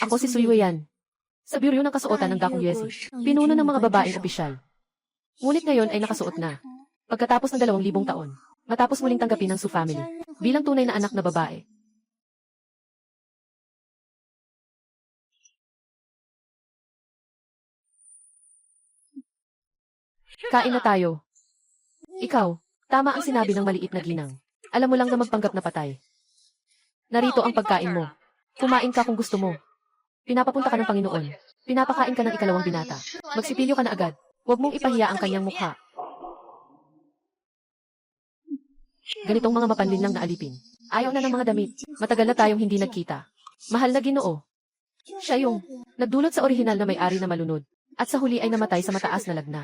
Ako si Suyuyan. Sa Bureau ng Kasuotan ng Dakong Yesi, pinuno ng mga babaeng opisyal. Ngunit ngayon ay nakasuot na. Pagkatapos ng 2,000 taon, matapos muling tanggapin ng Su family, bilang tunay na anak na babae. Kain na tayo. Ikaw, tama ang sinabi ng maliit na ginang. Alam mo lang na magpanggap na patay. Narito ang pagkain mo. Kumain ka kung gusto mo. Pinapapunta ka ng Panginoon. Pinapakain ka ng ikalawang binata. Magsipilyo ka na agad. Huwag mong ipahiya ang kanyang mukha. Ganitong mga mapanlin lang na alipin. Ayaw na ng mga damit. Matagal na tayong hindi nagkita. Mahal na Ginoo. Siya yung nagdulot sa orihinal na may-ari na malunod. At sa huli ay namatay sa mataas na lagna.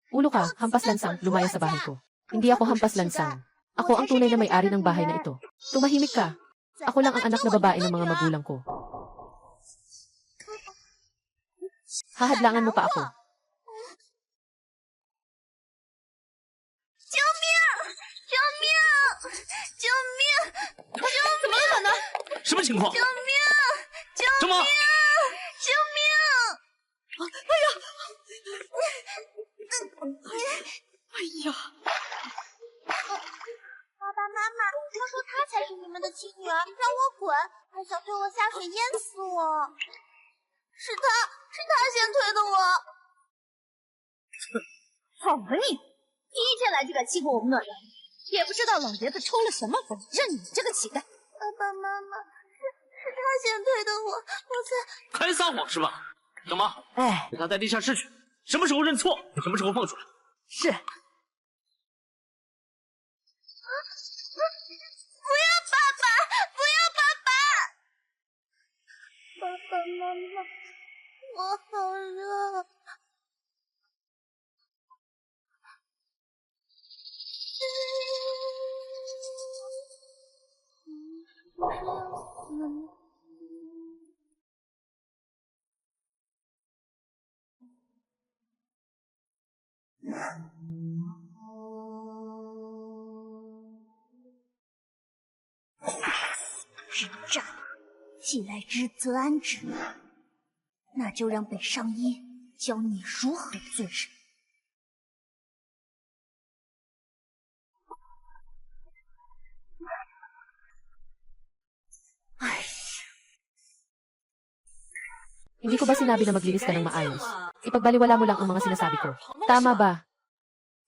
Ulo ka, hampas lansang, lumaya sa bahay ko. Hindi ako hampas lansang. Ako ang tunay na may-ari ng bahay na ito. Tumahimik ka. Ako lang ang anak na babae ng mga magulang ko. Hahadlangan mo pa ako. Hindi ko ba sinabi na maglinis ka ng maayos? Ipagbaliwala mo lang ang mga sinasabi ko. Tama ba?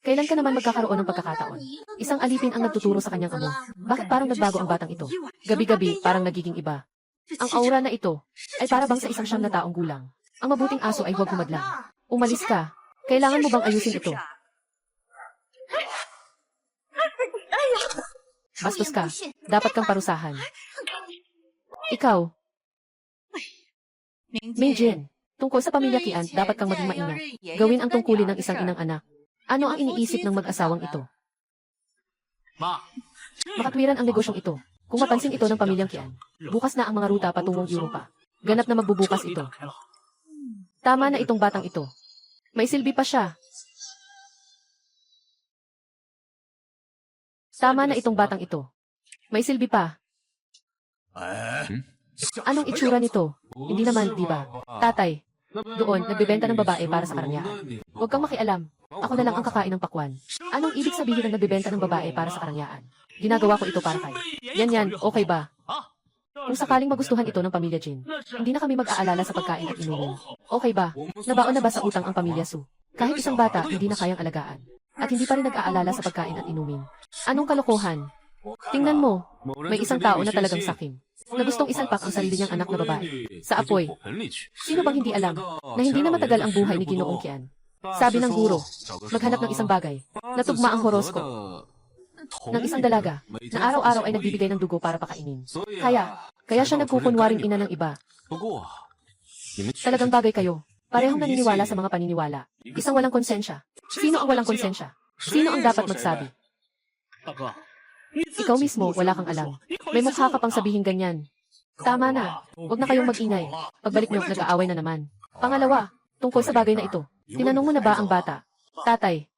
Kailan ka naman magkakaroon ng pagkakataon? Isang alipin ang nagtuturo sa kanyang amo. Bakit parang nagbago ang batang ito? Gabi-gabi, parang nagiging iba. Ang aura na ito ay para bang sa isang 9 na taong gulang. Ang mabuting aso ay huwag humadlang. Umalis ka. Kailangan mo bang ayusin ito? Bastos ka. Dapat kang parusahan. Ikaw, Meijin, tungkol sa pamilya Qian, dapat kang maging maingat. Gawin ang tungkulin ng isang inang anak. Ano ang iniisip ng mag-asawang ito? Makatwiran ang negosyong ito. Kung mapansin ito ng pamilyang Qian, bukas na ang mga ruta patungong Europa. Ganap na magbubukas ito. Tama na itong batang ito. May silbi pa siya. Tama na itong batang ito. May silbi pa. Anong itsura nito? Hindi naman, di ba? Tatay, doon, nagbebenta ng babae para sa karangyaan. Huwag kang makialam. Ako na lang ang kakain ng pakwan. Anong ibig sabihin ng nagbebenta ng babae para sa karangyaan? Ginagawa ko ito para kayo. Yan, okay ba? Kung sakaling magustuhan ito ng pamilya Jin, hindi na kami mag-aalala sa pagkain at inumin. Okay ba? Nabaon na ba sa utang ang pamilya Su? Kahit isang bata, hindi na kayang alagaan. At hindi pa rin nag-aalala sa pagkain at inumin. Anong kalokohan? Tingnan mo, may isang tao na talagang sakim, na gustong isalpak ang sarili niyang anak na babae sa apoy. Sino bang hindi alam na hindi na matagal ang buhay ni Ginoong Qian? Sabi ng guro, maghanap ng isang bagay na tugma ang horoskop ng isang dalaga na araw-araw ay nagbibigay ng dugo para pakainin. Kaya siya nagkukunwaring ina ng iba. Talagang bagay kayo. Parehong naniniwala sa mga paniniwala. Isang walang konsensya. Sino ang walang konsensya? Sino ang dapat magsabi? Ikaw mismo, wala kang alam. May mukha ka pang sabihin ganyan. Tama na. Huwag na kayong mag-ingay. Pagbalik nyo, nag-aaway na naman. Pangalawa, tungkol sa bagay na ito. Tinanong mo na ba ang bata? Tatay,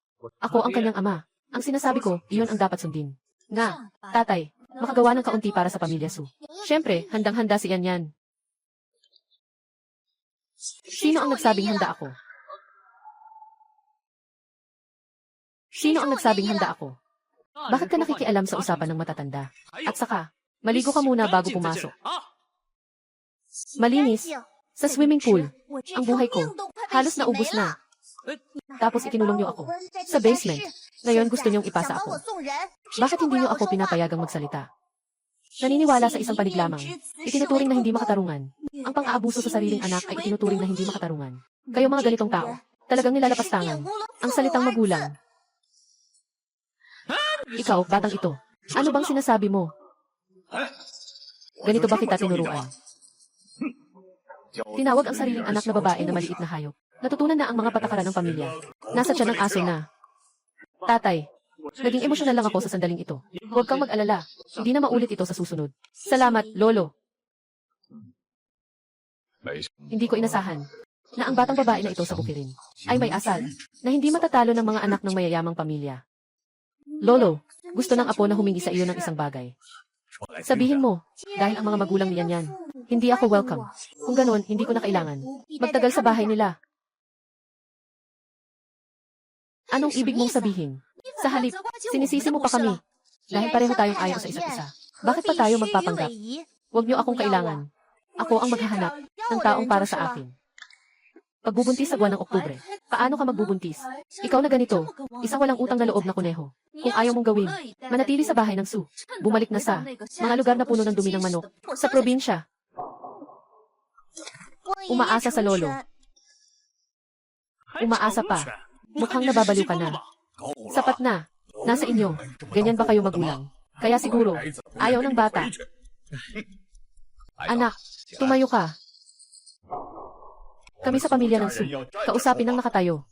ako ang kanyang ama. Ang sinasabi ko, iyon ang dapat sundin. Nga, tatay, makagawa ng kaunti para sa pamilya Su. Siyempre, handang-handa si Yan. Sino ang nagsabing handa ako? Sino ang nagsabing handa ako? Bakit ka nakikialam sa usapan ng matatanda? At saka, maligo ka muna bago pumasok. Malinis. Sa swimming pool. Ang buhay ko. Halos naubos na. Tapos ikinulong niyo ako. Sa basement. Ngayon gusto niyong ipasa ako. Bakit hindi niyo ako pinapayagang magsalita? Naniniwala sa isang panig lamang. Itinuturing na hindi makatarungan. Ang pang-aabuso sa sariling anak ay itinuturing na hindi makatarungan. Kayo mga ganitong tao. Talagang nilalapastangan. Ang salitang magulang. Ikaw, batang ito. Ano bang sinasabi mo? Ganito ba kita tinuruan? Tinawag ang sariling anak na babae na maliit na hayop. Natutunan na ang mga patakaran ng pamilya. Nasa tiyan ng aso na. Tatay, naging emosyonal lang ako sa sandaling ito. Huwag kang mag-alala. Hindi na maulit ito sa susunod. Salamat, Lolo. Hindi ko inasahan na ang batang babae na ito sa bukirin ay may asal na hindi matatalo ng mga anak ng mayayamang pamilya. Lolo, gusto ng apo na humingi sa iyo ng isang bagay. Sabihin mo, dahil ang mga magulang niyan yan, hindi ako welcome. Kung ganoon, hindi ko na kailangan. Magtagal sa bahay nila. Anong ibig mong sabihin? Sa halip, sinisisi mo pa kami. Dahil pareho tayong ayaw sa isa't isa. Bakit pa tayo magpapanggap? Huwag niyo akong kailangan. Ako ang maghahanap ng taong para sa akin. Pagbubuntis sa buwan ng Oktubre. Paano ka magbubuntis? Ikaw na ganito, isang walang utang na loob na kuneho. Kung ayaw mong gawin, manatili sa bahay ng Su. Bumalik na sa mga lugar na puno ng dumi ng manok. Sa probinsya. Umaasa sa lolo. Umaasa pa. Mukhang nababaliw ka na. Sapat na. Nasa inyo. Ganyan ba kayo magulang? Kaya siguro, ayaw ng bata. Anak, tumayo ka. Kami sa pamilya ng Su. Kausapin ng nakatayo.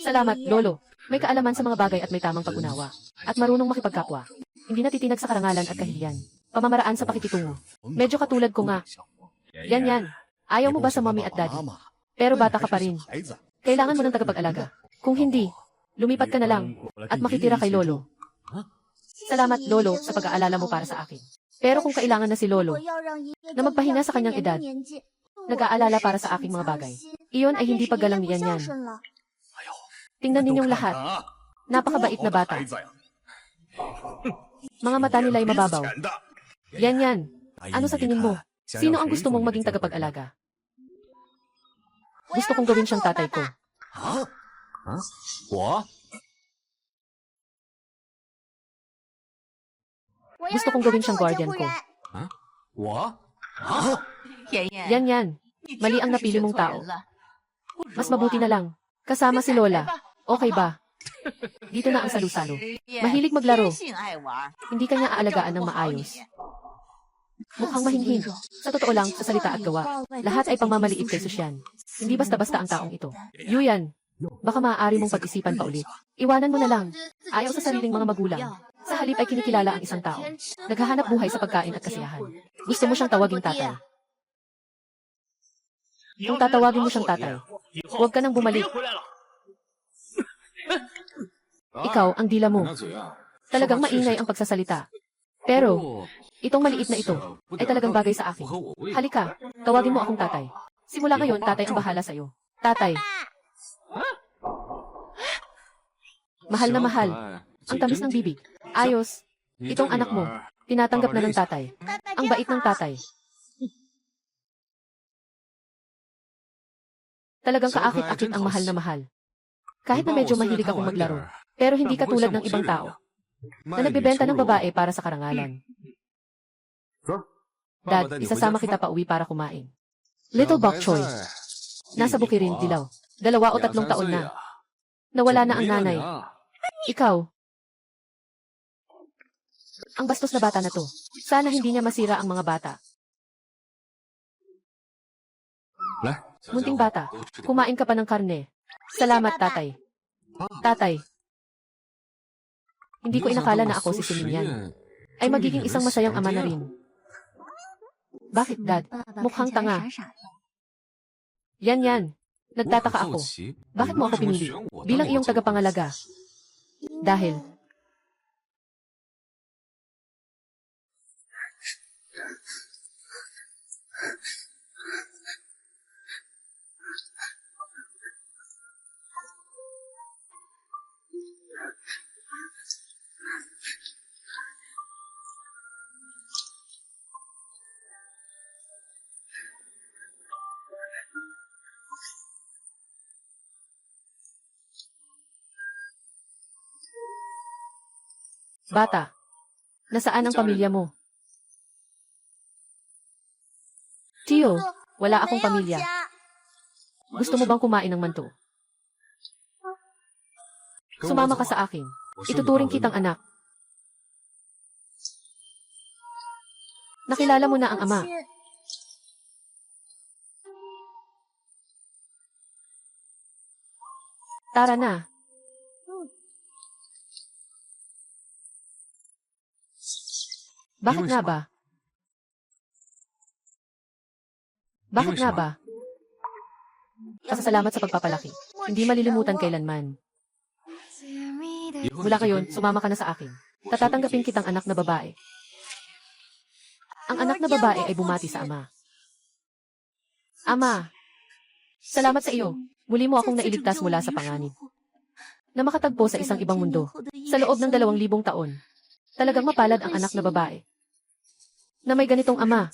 Salamat, Lolo. May kaalaman sa mga bagay at may tamang pag-unawa. At marunong makipagkapwa. Hindi natitinag sa karangalan at kahilian. Pamamaraan sa pakikitungo. Medyo katulad ko nga. Yan. Ayaw mo ba sa mommy at daddy? Pero bata ka pa rin. Kailangan mo ng tagapag-alaga. Kung hindi, lumipat ka na lang at makitira kay Lolo. Salamat, Lolo, sa pag-aalala mo para sa akin. Pero kung kailangan na si Lolo na magpahinga sa kanyang edad, nag-aalala para sa aking mga bagay, iyon ay hindi paggalang niyan yan. Tingnan ninyong lahat. Napakabait na bata. Mga mata nila ay mababaw. Yan. Ano sa tingin mo? Sino ang gusto mong maging tagapag-alaga? Gusto kong gawin siyang tatay ko. Gusto kong gawin siyang guardian ko. Yan. Mali ang napili mong tao. Mas mabuti na lang. Kasama si Lola. Okay ba? Dito na ang salu-salo. Mahilig maglaro. Hindi kanya aalagaan ng maayos. Mukhang mahinhin. Sa totoo lang, sa salita at gawa, lahat ay pangmamaliit kay Susyan. Hindi basta-basta ang taong ito. Yuyan, baka maaari mong pag-isipan pa ulit. Iwanan mo na lang. Ayaw sa sariling mga magulang. Sa halip ay kinikilala ang isang tao. Naghahanap buhay sa pagkain at kasiyahan. Gusto mo siyang tawaging tatay. Kung tatawagin mo siyang tatay, huwag ka nang bumalik. Ikaw, ang dila mo. Talagang maingay ang pagsasalita. Pero, itong maliit na ito ay talagang bagay sa akin. Halika, tawagin mo akong tatay. Simula ngayon, tatay ang bahala sa'yo. Tatay. Mahal na mahal. Ang tamis ng bibig. Ayos. Itong anak mo, tinatanggap na ng tatay. Ang bait ng tatay. Talagang kaakit-akit ang mahal na mahal. Kahit na medyo mahilig akong maglaro, pero hindi katulad ng ibang tao na nagbebenta ng babae para sa karangalan. Dad, isasama kita pa uwi para kumain. Little Bok Choy. Nasa Bukirin, Dilaw. 2 o 3 taon na. Nawala na ang nanay. Ikaw. Ang bastos na bata na to. Sana hindi niya masira ang mga bata. Munting bata, kumain ka pa ng karne. Salamat, tatay. Tatay. Hindi ko inakala na ako si Siminyan ay magiging isang masayang ama na rin. Bakit, Dad? Mukhang tanga. Yan. Nagtataka ako. Bakit mo ako pinili? Bilang iyong tagapangalaga. Dahil, bata, nasaan ang pamilya mo? Tio, wala akong pamilya. Gusto mo bang kumain ng manto? Sumama ka sa akin. Ituturing kitang anak. Nakilala mo na ang ama. Tara na. Bakit nga ba? Bakit nga ba? Pasasalamat sa pagpapalaki. Hindi malilimutan kailanman. Mula ngayon, sumama ka na sa akin. Tatatanggapin kitang anak na babae. Ang anak na babae ay bumati sa ama. Ama, salamat sa iyo. Muli mo akong nailigtas mula sa panganib. Na makatagpo sa isang ibang mundo. Sa loob ng 2,000 taon. Talagang mapalad ang anak na babae. Na may ganitong ama.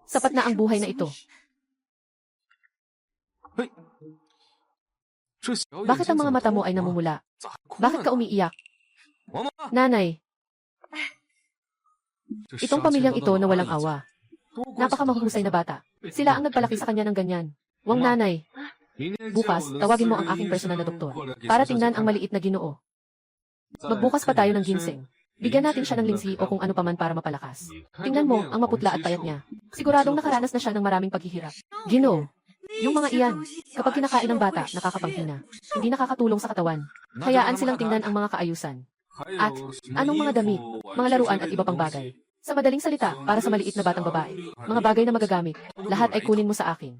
Sapat na ang buhay na ito. Bakit ang mga mata mo ay namumula? Bakit ka umiiyak? Nanay, itong pamilyang ito na walang awa. Napakamahusay na bata. Sila ang nagpalaki sa kanya ng ganyan. Wang nanay, bukas, tawagin mo ang aking personal na doktor para tingnan ang maliit na Ginoo. Magbukas pa tayo ng ginseng. Bigyan natin siya ng lingsi o kung ano paman para mapalakas. Tingnan mo, ang maputla at payat niya. Siguradong nakaranas na siya ng maraming paghihirap. Ginoo, yung mga iyan, kapag kinakain ng bata, nakakapanghina. Hindi nakakatulong sa katawan. Hayaan silang tingnan ang mga kaayusan. At, anong mga damit, mga laruan at iba pang bagay. Sa madaling salita, para sa maliit na batang babae, mga bagay na magagamit, lahat ay kunin mo sa akin.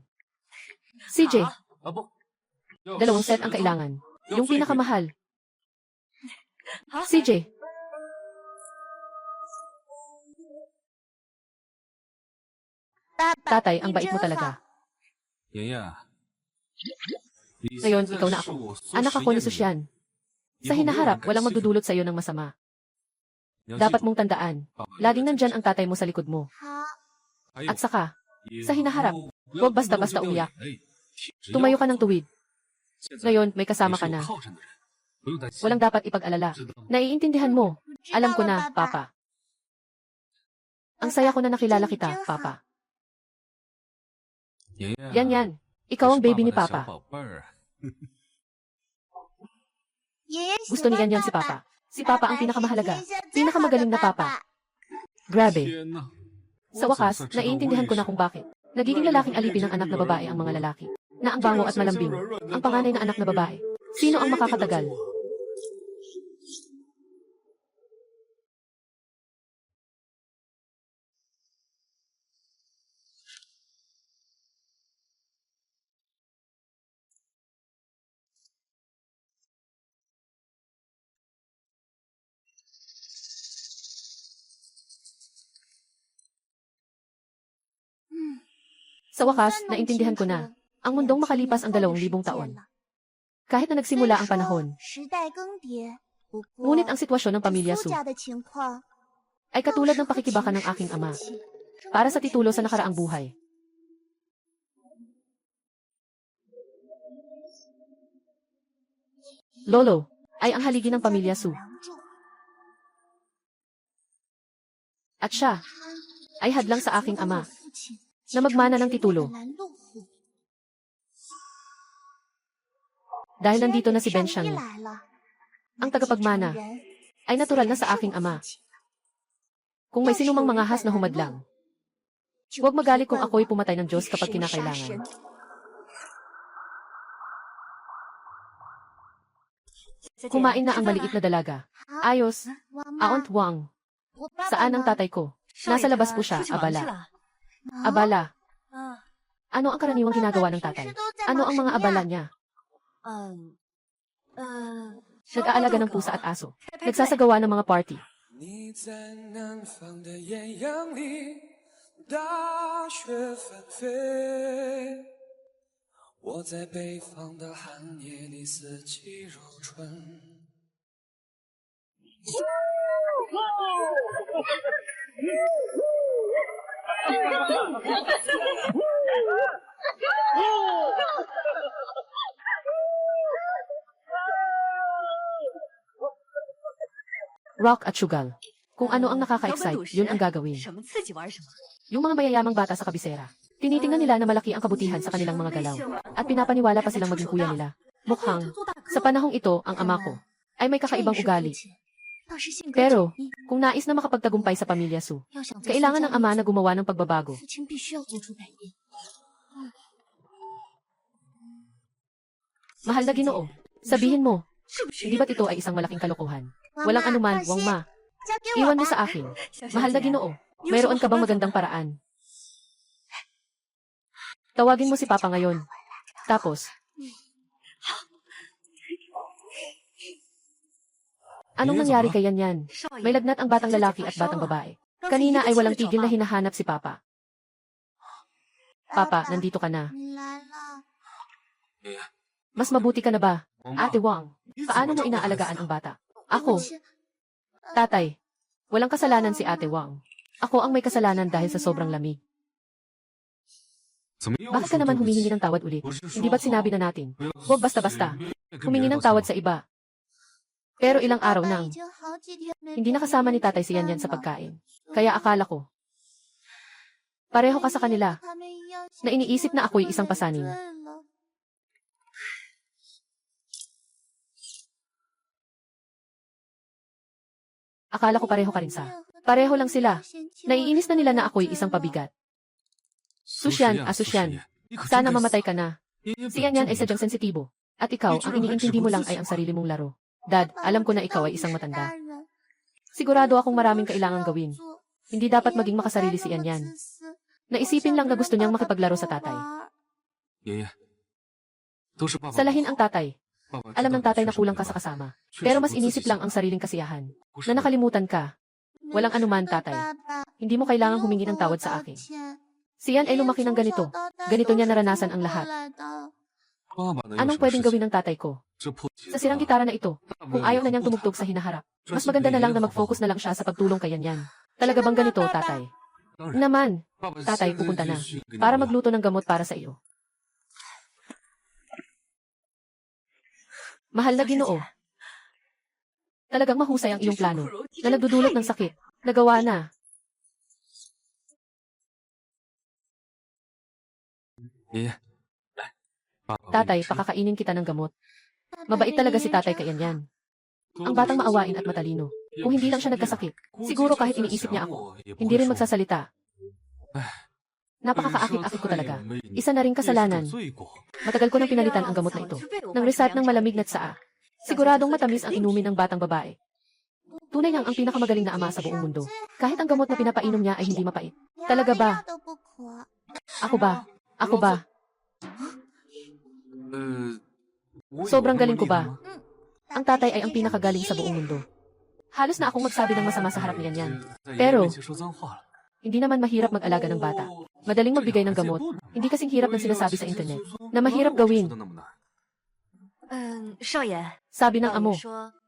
CJ, 2 set ang kailangan. Yung pinakamahal. CJ, tatay, ang bait mo talaga. Ngayon, ikaw na ako. Anak ako ni Susyan. Sa hinaharap, walang magdudulot sa iyo ng masama. Dapat mong tandaan, laging nandyan ang tatay mo sa likod mo. At saka, sa hinaharap, huwag basta-basta umiyak. Tumayo ka ng tuwid. Ngayon, may kasama ka na. Walang dapat ipag-alala. Naiintindihan mo. Alam ko na, Papa. Ang saya ko na nakilala kita, Papa. Yan. Ikaw ang baby ni Papa. Gusto ni ganyan si Papa. Si Papa ang pinakamahalaga. Pinakamagaling na Papa. Grabe. Sa wakas, naiintindihan ko na kung bakit. Nagiging lalaking alipin ng anak na babae ang mga lalaki. Na ang bango at malambing. Ang panganay na anak na babae. Sino ang makakatagal? Sa wakas, naintindihan ko na. Ang mundong makalipas ang 2,000 taon. Kahit na nagsimula ang panahon. Ngunit ang sitwasyon ng pamilya Su ay katulad ng pakikibaka ng aking ama para sa titulo sa nakaraang buhay. Lolo ay ang haligi ng pamilya Su. At siya ay hadlang sa aking ama na magmana ng titulo. Dahil nandito na si Ben Xiangyu, ang tagapagmana, ay natural na sa aking ama. Kung may sinumang mga has na humadlang, huwag magalit kung ako'y pumatay ng Diyos kapag kinakailangan. Kumain na ang maliit na dalaga. Ayos, Aunt Wang. Saan ang tatay ko? Nasa labas po siya, abala. Abala. Ano ang karaniwang ginagawa ng tatay? Ano ang mga abala niya? Nag-aalaga ng pusa at aso. Nagsasagawa ng mga party. 你在南方的艳阳里，大雪纷飞；我在北方的寒夜里，四季如春。 Rock at sugal. Kung ano ang nakaka-excite, yun ang gagawin. 什么刺激玩什么。 Yung mga mayayamang bata sa kabisera, tinitingnan nila na malaki ang kabutihan sa kanilang mga galaw. At pinapaniwala pa silang maging kuya nila. Mukhang, sa panahong ito, ang ama ko, ay may kakaibang ugali. Pero, kung nais na makapagtagumpay sa pamilya Su, kailangan ng ama na gumawa ng pagbabago. Mahal na Ginoo, sabihin mo, hindi ba't ito ay isang malaking kalokohan? Walang anuman, Wang Ma. Iwan mo sa akin. Mahal na Ginoo, mayroon ka bang magandang paraan? Tawagin mo si Papa ngayon. Tapos, anong nangyari kay Yan? May lagnat ang batang lalaki at batang babae. Kanina ay walang tigil na hinahanap si Papa. Papa, nandito ka na. Mas mabuti ka na ba? Ate Wang, paano mo inaalagaan ang bata? Ako. Tatay, walang kasalanan si Ate Wang. Ako ang may kasalanan dahil sa sobrang lamig. Bakit ka naman humihingi ng tawad ulit? Hindi ba't sinabi na natin? Huwag basta-basta. Humingi ng tawad sa iba. Pero ilang araw nang, hindi nakasama ni tatay si Yan sa pagkain. Kaya akala ko, pareho ka sa kanila, na iniisip na ako'y isang pasanin. Akala ko pareho ka rin sa. Pareho lang sila. Naiinis na nila na ako'y isang pabigat. Susyan, Susyan. Sana mamatay ka na. Si Yan ay sadyang sensitibo. At ikaw, ang iniintindi mo lang ay ang sarili mong laro. Dad, alam ko na ikaw ay isang matanda. Sigurado akong maraming kailangang gawin. Hindi dapat maging makasarili si Yan. Naisipin lang na gusto niyang makipaglaro sa tatay. Salahin ang tatay. Alam ng tatay na kulang ka sa kasama. Pero mas inisip lang ang sariling kasiyahan. Na nakalimutan ka. Walang anuman, tatay. Hindi mo kailangang humingi ng tawad sa akin. Si Yan ay lumaki ng ganito. Ganito niya naranasan ang lahat. Anong pwedeng gawin ng tatay ko? Sa sirang gitara na ito, kung ayaw na niyang tumugtog sa hinaharap, mas maganda na lang na mag-focus na lang siya sa pagtulong kay Yan. Talaga bang ganito, tatay? Naman, tatay, pupunta na. Para magluto ng gamot para sa iyo. Mahal na Ginoo. Talagang mahusay ang iyong plano, na nagdudulot ng sakit. Nagawa na. Tatay, pakakainin kita ng gamot. Mabait talaga si tatay kay Yan. Ang batang maawain at matalino. Kung hindi lang siya nagkasakit, siguro kahit iniisip niya ako, hindi rin magsasalita. Napakakaakit-akit ko talaga. Isa na ring kasalanan. Matagal ko nang pinalitan ang gamot na ito. Nang resart ng malamig na tsaa. Siguradong matamis ang inumin ng batang babae. Tunay nang ang pinakamagaling na ama sa buong mundo. Kahit ang gamot na pinapainom niya ay hindi mapait. Talaga ba? Ako ba? Ako ba? Sobrang galing ko ba? Ang tatay ay ang pinakagaling sa buong mundo. Halos na akong magsabi ng masama sa harap niyan yan. Pero, hindi naman mahirap mag-alaga ng bata. Madaling magbigay ng gamot. Hindi kasing hirap ng sinasabi sa internet. Na mahirap gawin. 少爷， Sabi ng amo,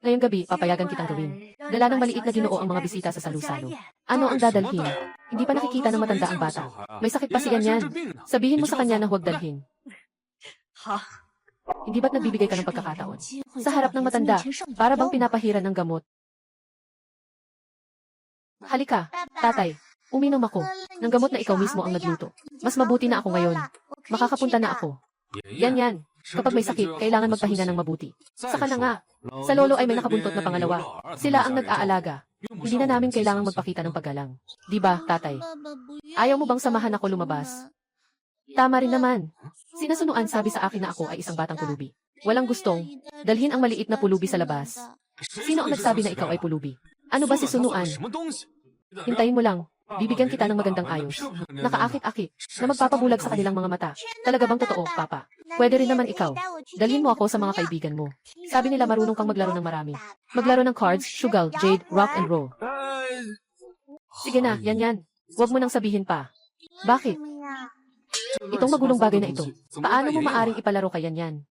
ngayong gabi papayagan kitang gawin. Dala ng maliit na Ginoo ang mga bisita sa salu-salo. Ano ang dadalhin? Hindi pa nakikita ng matanda ang bata. May sakit pa si Yan. Sabihin mo sa kanya na huwag dalhin. 好， Hindi ba't nagbibigay ka ng pagkakataon? Sa harap ng matanda, para bang pinapahiran ng gamot? Halika, tatay. Uminom ako ng gamot na ikaw mismo ang nagluto. Mas mabuti na ako ngayon. Makakapunta na ako. Yan. Kapag may sakit, kailangan magpahinga ng mabuti. Saka na nga. Sa lolo ay may nakabuntot na pangalawa. Sila ang nag-aalaga. Hindi na namin kailangang magpakita ng paggalang. Di ba, tatay? Ayaw mo bang samahan ako lumabas? Tama rin naman. Sinasunuan sabi sa akin na ako ay isang batang pulubi. Walang gustong dalhin ang maliit na pulubi sa labas. Sino ang nagsabi na ikaw ay pulubi? Ano ba si Sunuan? Hintayin mo lang. Bibigyan kita ng magandang ayos. Nakaakit-akit, na magpapabulag sa kanilang mga mata. Talaga bang totoo, Papa? Pwede rin naman ikaw. Dalhin mo ako sa mga kaibigan mo. Sabi nila marunong kang maglaro ng marami. Maglaro ng cards, sugal, jade, rock and roll. Sige na, yan. Huwag mo nang sabihin pa. Bakit? Itong magulong bagay na ito, paano mo maaring ipalaro kay yan?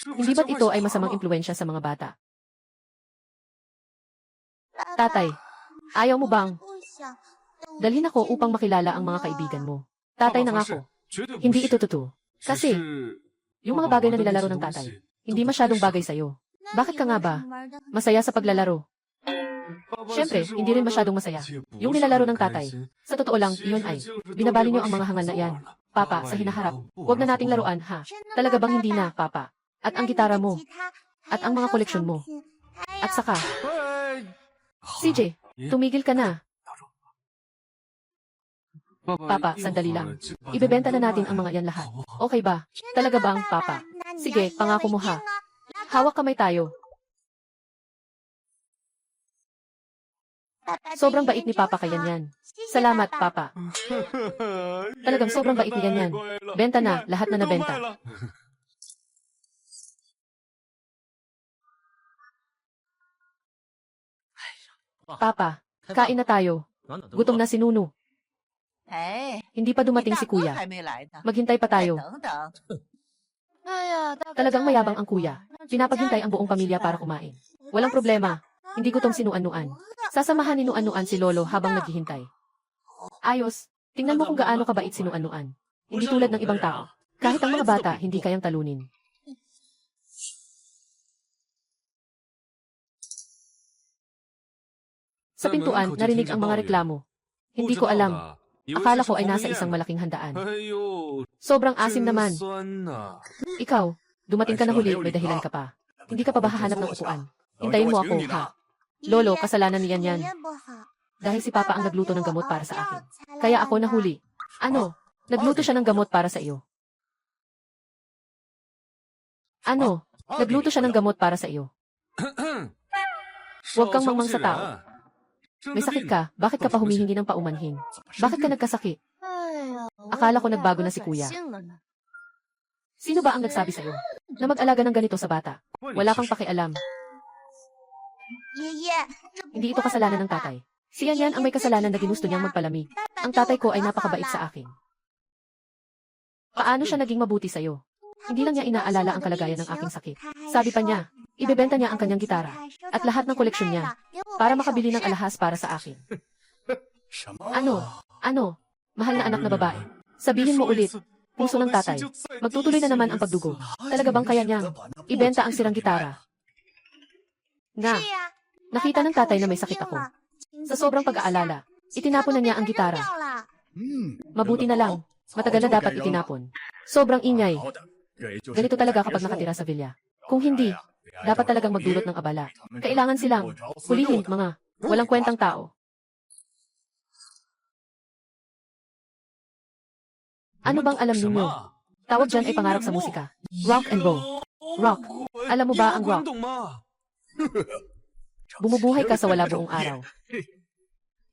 Hindi ba't ito ay masamang impluensya sa mga bata? Tatay, ayaw mo bang dalhin ako upang makilala ang mga kaibigan mo? Tatay nangako. Hindi ito totoo. Kasi, yung mga bagay na nilalaro ng tatay, hindi masyadong bagay sa'yo. Bakit ka nga ba masaya sa paglalaro? Siyempre, hindi rin masyadong masaya. Yung nilalaro ng tatay, sa totoo lang, iyon ay, binabali niyo ang mga hangal na iyan. Papa, sa hinaharap, huwag na nating laruan, ha? Talaga bang hindi na, Papa? At ang gitara mo, at ang mga koleksyon mo, at saka, CJ, tumigil ka na. Papa, sandali lang. Ibebenta na natin ang mga yan lahat. Okay ba? Talaga bang, Papa? Sige, pangako mo ha. Hawak kamay tayo. Sobrang bait ni Papa kay yan. Salamat, Papa. Talagang sobrang bait ni yan. Benta na, lahat na nabenta. Papa, kain na tayo. Gutom na si Nunu. 哎， Hindi pa dumating si 大哥 Kuya. 还没来呢。 Maghintay pa 再 tayo. 等等。哎呀，大哥 Talagang mayabang ang kuya. Pinapaghintay ang buong pamilya para kumain. Walang problema. Hindi gutom si Nuan-Nuan. Sasamahan ni Nuan-Nuan si Lolo habang naghihintay. Ayos. Tingnan mo kung gaano kabait si Nuan-Nuan. Hindi tulad ng ibang tao. Kahit ang mga bata, hindi kayang talunin. Sa pintuan, narinig ang mga reklamo. Hindi ko alam. Akala ko ay nasa isang malaking handaan. Sobrang asim naman. Ikaw, dumating ka na huli, may dahilan ka pa. Hindi ka pa ba hahanap ng upuan? Hintayin mo ako, ha? Lolo, kasalanan niyan yan. Dahil si Papa ang nagluto ng gamot para sa akin. Kaya ako nahuli. Ano? Nagluto siya ng gamot para sa iyo. Ano? Nagluto siya ng gamot para sa iyo. Huwag kang mangmang sa tao. May sakit ka, bakit ka pa humihingi ng paumanhin? Bakit ka nagkasakit? 哎呀， Akala ko nagbago na si Kuya. Sino ba ang nagsabi sa'yo na mag-alaga ng ganito sa bata? Wala kang pakialam. 爷爷， Hindi ito kasalanan ng tatay. Si Yan ang may kasalanan na ginusto niyang magpalamig. Ang tatay ko ay napakabait sa akin. Paano siya naging mabuti sa'yo? Hindi lang niya inaalala ang kalagayan ng aking sakit. Sabi pa niya, ibebenta niya ang kanyang gitara at lahat ng koleksyon niya para makabili ng alahas para sa akin. Ano? Ano? Mahal na anak na babae. Sabihin mo ulit, puso ng tatay. Magtutuloy na naman ang pagdugo. Talaga bang kaya niyang ibenta ang sirang gitara? Nga, nakita ng tatay na may sakit ako. Sa sobrang pag-aalala, itinapon na niya ang gitara. Mabuti na lang, matagal na dapat itinapon. Sobrang ingay. Ganito talaga kapag nakatira sa villa. Kung hindi, dapat talagang magdulot ng abala. Kailangan silang hulihin mga walang kwentang tao. Ano bang alam ninyo? Tawag dyan ay pangarap sa musika. Rock and roll. Rock. Alam mo ba ang rock? Bumubuhay ka sa wala buong araw.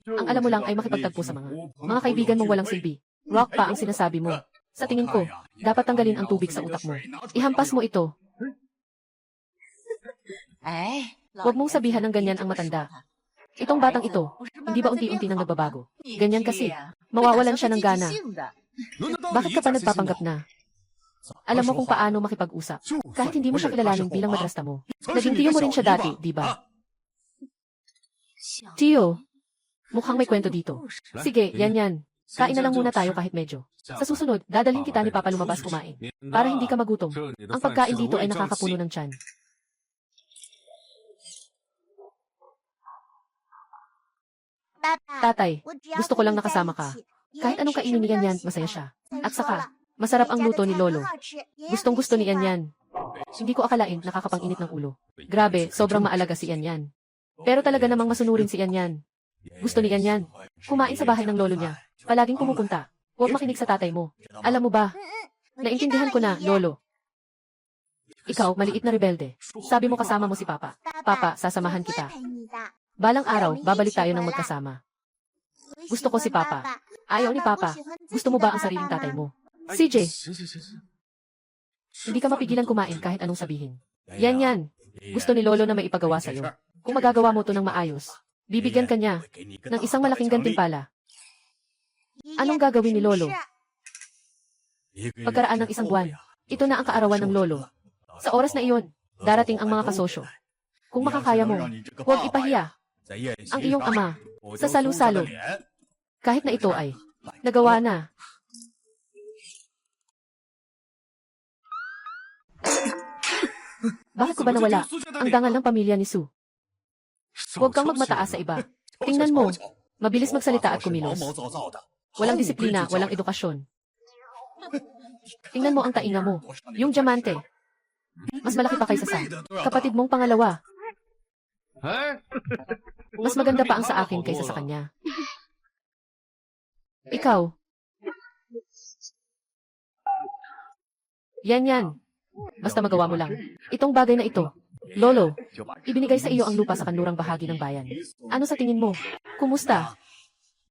Ang alam mo lang ay makipagtagpo sa mga kaibigan mong walang silbi. Rock pa ang sinasabi mo. Sa tingin ko, dapat tanggalin ang tubig sa utak mo. Ihampas mo ito. 哎， Huwag mong sabihan ng ganyan ang matanda. Itong batang ito, hindi ba unti-unti nang nagbabago? Ganyan kasi, mawawalan siya ng gana. Bakit ka pa nagpapanggap na? Alam mo kung paano makipag-usap. Kahit hindi mo siya kilalanin bilang madrasta mo. Naging tiyo mo rin siya dati, di ba? Tiyo, mukhang may kwento dito. Sige, yan. Kain na lang muna tayo kahit medyo. Sa susunod, dadalhin kita ni Papa lumabas kumain. Para hindi ka magutom. Ang pagkain dito ay nakakapuno ng tiyan. Tatay, gusto ko lang nakasama ka. Kahit anong kainin ni Yan, masaya siya. At saka, masarap ang luto ni Lolo. Gustong-gusto ni Yan. Hindi ko akalain nakakapang-init ng ulo. Grabe, sobrang maalaga si Yan. Pero talaga namang masunurin si Yan. Gusto ni Yan. Kumain sa bahay ng lolo niya. Palaging pumupunta. Huwag makinig sa tatay mo. Alam mo ba? Naintindihan ko na, Lolo. Ikaw, maliit na rebelde. Sabi mo kasama mo si Papa. Papa, sasamahan kita. Balang araw, babalik tayo ng magkasama. Gusto ko si Papa. Ayaw ni Papa. Gusto mo ba ang sariling tatay mo? CJ, 行行行行， hindi ka mapigilan kumain kahit anong sabihin. Yan. Gusto ni Lolo na may ipagawa sa'yo. Kung magagawa mo to ng maayos, bibigyan ka niya ng isang malaking gantimpala. Anong gagawin ni Lolo? Pagkaraan ng isang buwan, ito na ang kaarawan ng Lolo. Sa oras na iyon, darating ang mga kasosyo. Kung makakaya mo, huwag ipahiya ang iyong ama sa salu-salo. Kahit na ito ay nagawa na. Bakit ko ba nawala ang dangal ng pamilya ni Su? Huwag kang magmataas sa iba. Tingnan mo, mabilis magsalita at kumilos. Walang disiplina, walang edukasyon. Tingnan mo ang tainga mo, yung diamante. Mas malaki pa kaysa sa kapatid mong pangalawa. Mas maganda pa ang sa akin kaysa sa kanya. Ikaw. Yan. Basta magawa mo lang. Itong bagay na ito. Lolo, ibinigay sa iyo ang lupa sa kanlurang bahagi ng bayan. Ano sa tingin mo? Kumusta?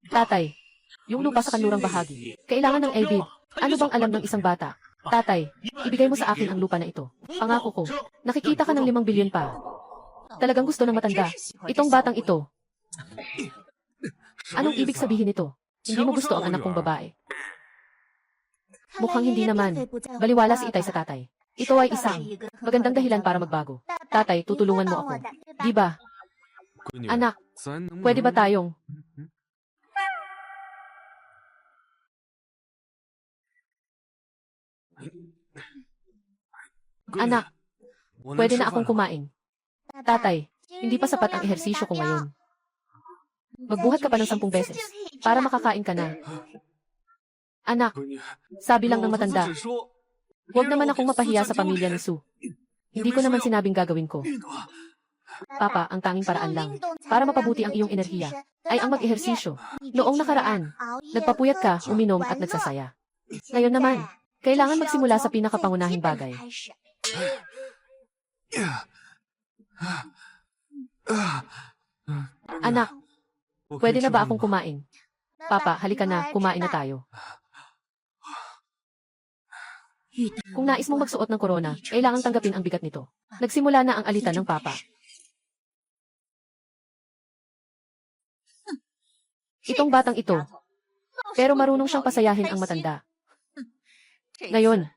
Tatay, yung lupa sa kanlurang bahagi. Kailangan ng Elvid. Ano bang alam ng isang bata? Tatay, ibigay mo sa akin ang lupa na ito. Pangako ko, nakikita ka ng 5 bilyon pa. Talagang gusto ng matanda. Itong batang ito. Anong ibig sabihin nito? Hindi mo gusto ang anak kong babae. Mukhang hindi naman. Baliwala si Itay sa tatay. Ito ay isang magandang dahilan para magbago. Tatay, tutulungan mo ako. Di ba? Anak, pwede ba tayong... Anak, pwede na akong kumain. Tatay, hindi pa sapat ang ehersisyo ko ngayon. Magbuhat ka pa ng 10 beses para makakain ka na. Anak, sabi lang ng matanda, huwag naman akong mapahiya sa pamilya ni Su. Hindi ko naman sinabing gagawin ko. Papa, ang tanging paraan lang para mapabuti ang iyong enerhiya ay ang mag-ehersisyo. Noong nakaraan, nagpapuyat ka, uminom at nagsasaya. Ngayon naman, kailangan magsimula sa pinakapangunahing bagay. Anak, pwede na ba akong kumain? Papa, halika na, kumain na tayo. Kung nais mong magsuot ng korona, kailangang tanggapin ang bigat nito. Nagsimula na ang alitan ng Papa. Itong batang ito. Pero marunong siyang pasayahin ang matanda. Ngayon,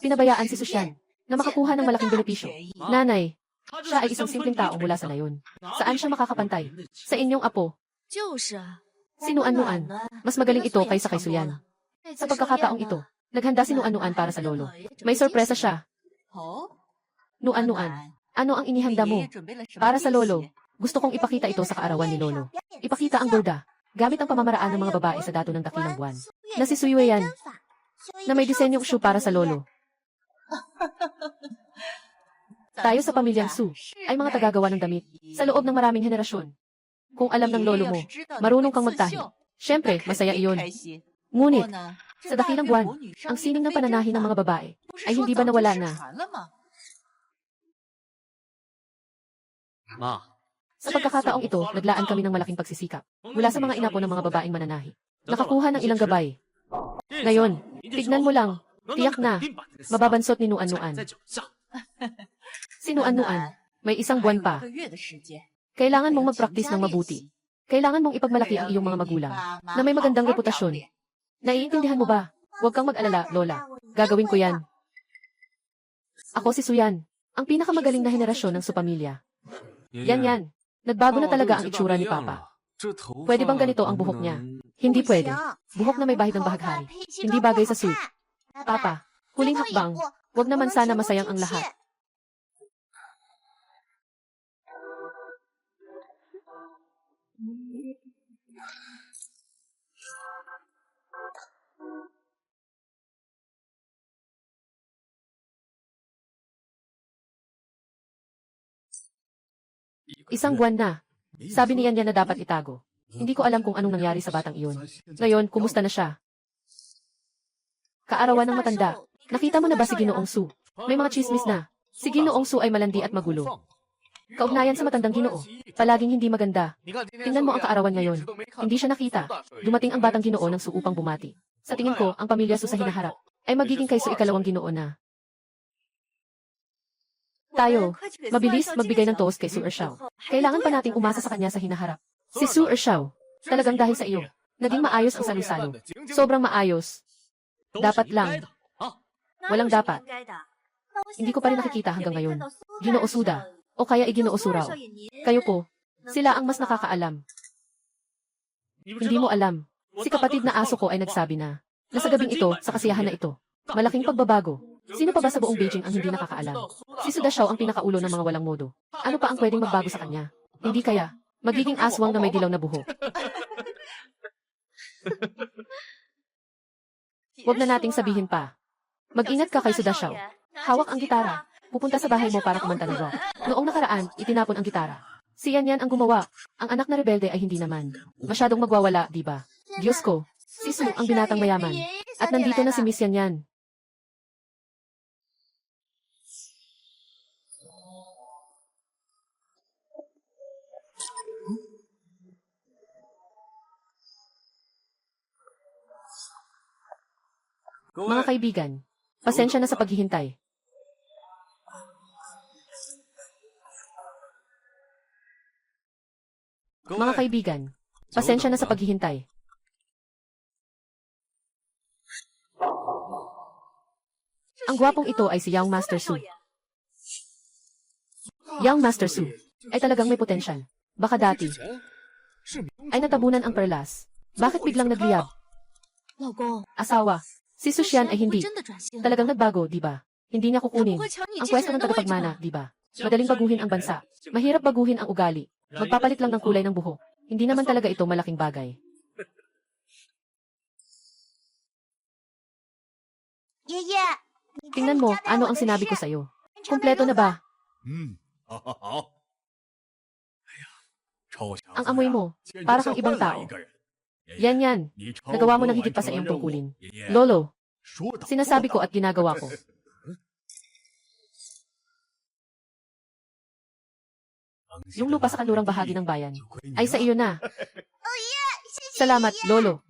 pinabayaan si Susyan na makakuha ng malaking benepisyo. Nanay, siya ay isang simpleng tao mula sa nayon. Saan siya makakapantay? Sa inyong apo. Sinuan-nuan. Mas magaling ito kaysa kay Suyan. Sa pagkakataong ito, naghanda si Nuan-Nuan para sa lolo. May sorpresa siya. Nuan-Nuan, ano ang inihanda mo? Para sa lolo, gusto kong ipakita ito sa kaarawan ni lolo. Ipakita ang borda, gamit ang pamamaraan ng mga babae sa dato ng dakilang buwan. Na si Suyue yan, na may disenyong shoe para sa lolo. Tayo sa pamilyang Su ay mga tagagawa ng damit sa loob ng maraming henerasyon. Kung alam ng lolo mo, marunong kang magtahi. Siyempre, masaya iyon. Ngunit, sa dakilang buwan, ang sining ng pananahi ng mga babae ay hindi ba nawala na? Sa pagkakataong ito, naglaan kami ng malaking pagsisikap mula sa mga inapo ng mga babaeng mananahi. Nakakuha ng ilang gabay. Ngayon, tignan mo lang, tiyak na, mababansot ni Nuan-Nuan. Si Nuan-Nuan, may 1 buwan pa. Kailangan mong mag-practice ng mabuti. Kailangan mong ipagmalaki ang iyong mga magulang na may magandang reputasyon. Naiintindihan mo ba? Huwag kang mag-alala, Lola. Gagawin ko yan. Ako si Suyan, ang pinakamagaling na henerasyon ng Supamilya. Yan. Nagbago na talaga ang itsura ni Papa. Pwede bang ganito ang buhok niya? Hindi pwede. Buhok na may bahid ng bahaghari. Hindi bagay sa suit. Papa, huling hakbang. Huwag naman sana masayang ang lahat. Isang buwan na. Sabi niya na dapat itago. Hindi ko alam kung anong nangyari sa batang iyon. Ngayon, kumusta na siya? Kaarawan ng matanda. Nakita mo na ba si Ginoong Su? May mga chismis na. Si Ginoong Su ay malandi at magulo. Kaugnayan sa matandang Ginoo. Palaging hindi maganda. Tingnan mo ang kaarawan ngayon. Hindi siya nakita. Dumating ang batang Ginoo ng Su upang bumati. Sa tingin ko, ang pamilya Su sa hinaharap ay magiging kay Su ikalawang Ginoo na. Tayo, mabilis magbigay ng toast kay Su Ershao. Kailangan pa nating umasa sa kanya sa hinaharap. Si Su Ershao, talagang dahil sa iyo, naging maayos ang salo-salo. Sobrang maayos. Dapat lang. Walang dapat. Hindi ko pa rin nakikita hanggang ngayon. Ginoo Suda, o kaya Ginoo Surao. Kayo po, sila ang mas nakakaalam. Hindi mo alam. Si kapatid na aso ko ay nagsabi na sa gabing ito, sa kasiyahan na ito, malaking pagbabago. Sino pa ba sa buong Beijing ang hindi nakakaalam? Si Suda Xiao ang pinakaulo ng mga walang modo. Ano pa ang pwedeng magbago sa kanya? Hindi kaya, magiging aswang na may dilaw na buhok. Huwag na nating sabihin pa. Mag-ingat ka kay Suda Xiao. Hawak ang gitara. Pupunta sa bahay mo para kumanta ng rock. Noong nakaraan, itinapon ang gitara. Si Yan Yan ang gumawa. Ang anak na rebelde ay hindi naman. Masyadong magwawala, di ba? Diyos ko, si Su ang binatang mayaman. At nandito na si Miss Yan Yan. Mga kaibigan, pasensya na sa paghihintay. Mga kaibigan, pasensya na sa paghihintay. Ang gwapong ito ay si Young Master Su. Young Master Su ay talagang may potensyal. Baka dati ay natabunan ang perlas. Bakit biglang nagliyab? Asawa, si Su Xian ay hindi. Talagang nagbago, di ba? Hindi niya kukunin ang pwesto ng tagapagmana, di ba? Madaling baguhin ang bansa. Mahirap baguhin ang ugali. Magpapalit lang ng kulay ng buhok. Hindi naman talaga ito malaking bagay. Tingnan mo, ano ang sinabi ko sa'yo. Kumpleto na ba? Ang amoy mo, para kang ibang tao. Yan yan. Nagawa mo ng higit pa sa iyong tungkulin. Lolo, sinasabi ko at ginagawa ko. Yung lupa sa kanlurang bahagi ng bayan ay sa iyo na. Salamat, Lolo.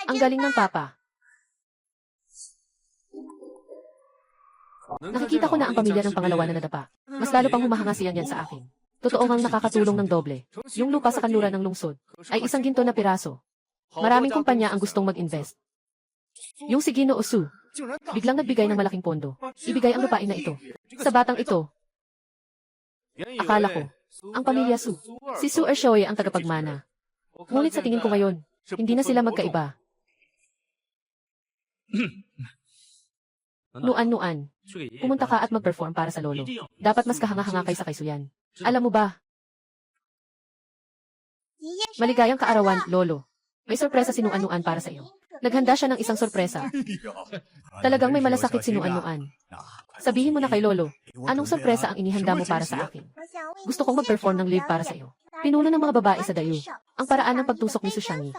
Ang galing ng Papa. Nakikita ko na ang pamilya ng pangalawa na nadapa. Mas lalo pang humahanga siya niyan sa akin. Totoo ngang nakakatulong ng doble. Yung lupa sa kanluran ng lungsod ay isang ginto na piraso. Maraming kumpanya ang gustong mag-invest. Yung si Ginoo Su, biglang nagbigay ng malaking pondo. Ibigay ang lupain na ito sa batang ito. Akala ko, ang pamilya Su, si Su Ershao ang tagapagmana. Ngunit sa tingin ko ngayon, hindi na sila magkaiba. Nuan-nuan, pumunta ka at mag-perform para sa lolo. Dapat mas kahanga-hanga kaysa kay Su Yan. Alam mo ba? Maligayang kaarawan, lolo. May sorpresa si Nuan-nuan para sa iyo. Naghanda siya ng isang sorpresa. Talagang may malasakit si Nuan-nuan. Sabihin mo na kay lolo, anong sorpresa ang inihanda mo para sa akin? Gusto kong mag-perform ng live para sa iyo. Pinuno ng mga babae sa dayo. Ang paraan ng pagtusok ni Su Xiangyi.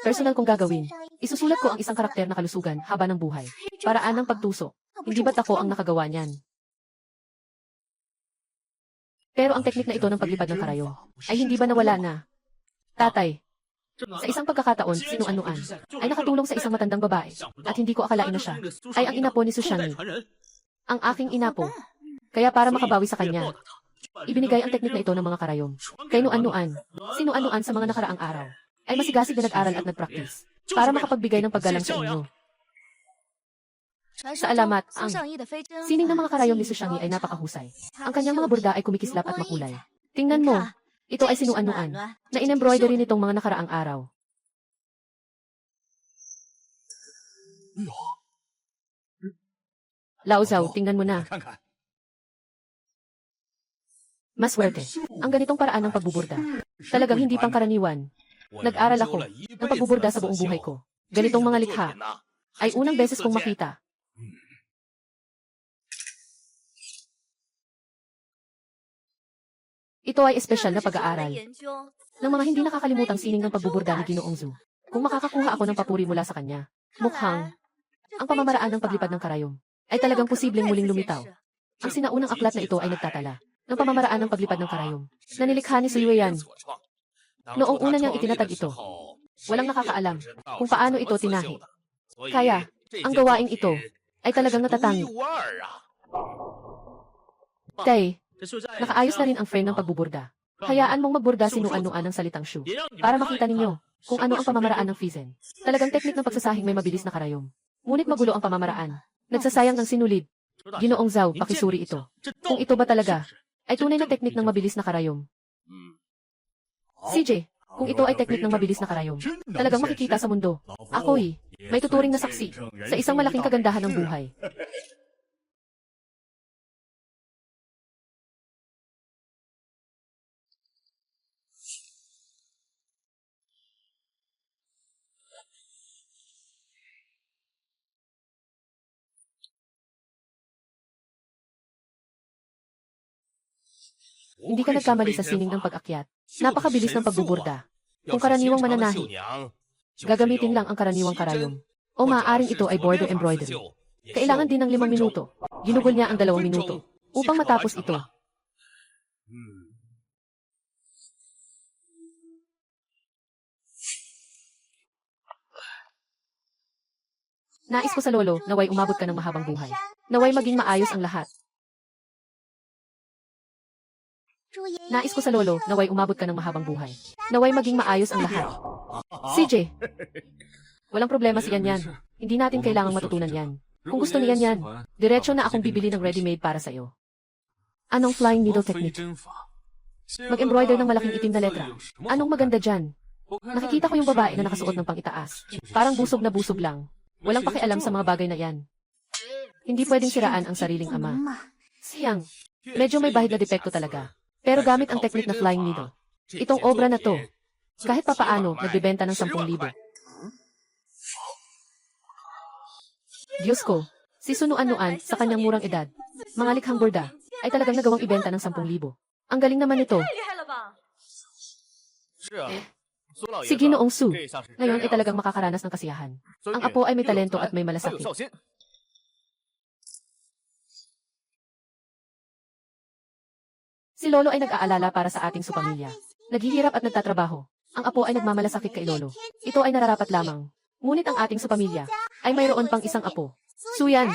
Personal kong gagawin. Isusulat ko ang isang karakter na kalusugan haba ng buhay. Paraan ng pagtusok. Hindi ba't ako ang nakagawa niyan? Pero ang teknik na ito ng paglipad ng karayom ay hindi ba nawala na? Tatay, sa isang pagkakataon, si Nuan-nuan ay nakatulong sa isang matandang babae at hindi ko akalain na siya ay ang inapo ni Su Xiangyi. Ang aking inapo. Kaya para makabawi sa kanya, ibinigay ang teknik na ito ng mga karayom. Kay Nuan-nuan, si Nuan-nuan sa mga nakaraang araw ay masigasig na nag-aral at nag-practice para makapagbigay ng paggalang sa inyo. Sa alamat, ang sining ng mga karayom ni Su Xiangyi ay napakahusay. Ang kanyang mga burda ay kumikislap at makulay. Tingnan mo, ito ay si Nuan-nuan na in-embroidery nitong mga nakaraang araw. Lao Zhao, tingnan mo na. Maswerte. Ang ganitong paraan ng pagbuburda. Talagang hindi pangkaraniwan. Nag-aral ako ng pagbuburda sa buong buhay ko. Ganitong mga likha ay unang beses kong makita. Ito ay espesyal na pag-aaral ng mga hindi nakakalimutang sining ng pagbuburda ni Ginoong Zu. Kung makakakuha ako ng papuri mula sa kanya, mukhang Ang pamamaraan ng paglipad ng karayom ay talagang posibleng muling lumitaw. Ang sinaunang aklat na ito ay nagtatala ng pamamaraan ng paglipad ng karayom na nilikha ni Sui Weiyan. Noong una niyang itinatag ito, walang nakakaalam kung paano ito tinahi. Kaya, ang gawaing ito ay talagang natatangi. Tay, nakaayos na rin ang frame ng pagbuburda. Hayaan mong magburda sinuan-nuan ng salitang shu para makita ninyo kung ano ang pamamaraan ng Fizen. Talagang teknik ng pagsasahing may mabilis na karayom. Ngunit magulo ang pamamaraan. Nagsasayang ng sinulid. Ginoong Zhao, pakisuri ito. Kung ito ba talaga ay tunay na teknik ng mabilis na karayom. CJ, kung ito ay teknik ng mabilis na karayom, talagang makikita sa mundo. Ako'y may tuturing na saksi sa isang malaking kagandahan ng buhay. Hindi ka nagkamali sa sining ng pag-akyat. Napakabilis ng pagbuburda. Kung karaniwang mananahi, gagamitin lang ang karaniwang karayom. O maaaring ito ay border embroidery. Kailangan din ng 5 minuto. Ginugol niya ang 2 minuto upang matapos ito. Nais ko sa lolo, naway umabot ka ng mahabang buhay. Naway maging maayos ang lahat. Nais ko sa lolo, naway umabot ka ng mahabang buhay. Naway maging maayos ang lahat. CJ, walang problema si Yan Yan. Hindi natin kailangang matutunan yan. Kung gusto ni Yan Yan, diretso na akong bibili ng ready-made para sa'yo. Anong flying needle technique? Mag-embroider ng malaking itim na letra. Anong maganda dyan? Nakikita ko yung babae na nakasuot ng pang-itaas. Parang busog na busog lang. Walang pakialam sa mga bagay na yan. Hindi pwedeng siraan ang sariling ama. Siyang, medyo may bahid na depekto talaga. Pero gamit ang teknik na flying needle. Itong obra na to, kahit papaano, nagbebenta ng 10,000. Diyos ko, si Sunuan-nuan sa kanyang murang edad, mga likhang burda, ay talagang nagawang ibenta ng 10,000. Ang galing naman nito. Si Ginoong Su, ngayon ay talagang makakaranas ng kasiyahan. Ang apo ay may talento at may malasakit. Si Lolo ay nag-aalala para sa ating supamilya. Naghihirap at nagtatrabaho. Ang apo ay nagmamalasakit kay Lolo. Ito ay nararapat lamang. Ngunit ang ating supamilya ay mayroon pang isang apo. Suyan!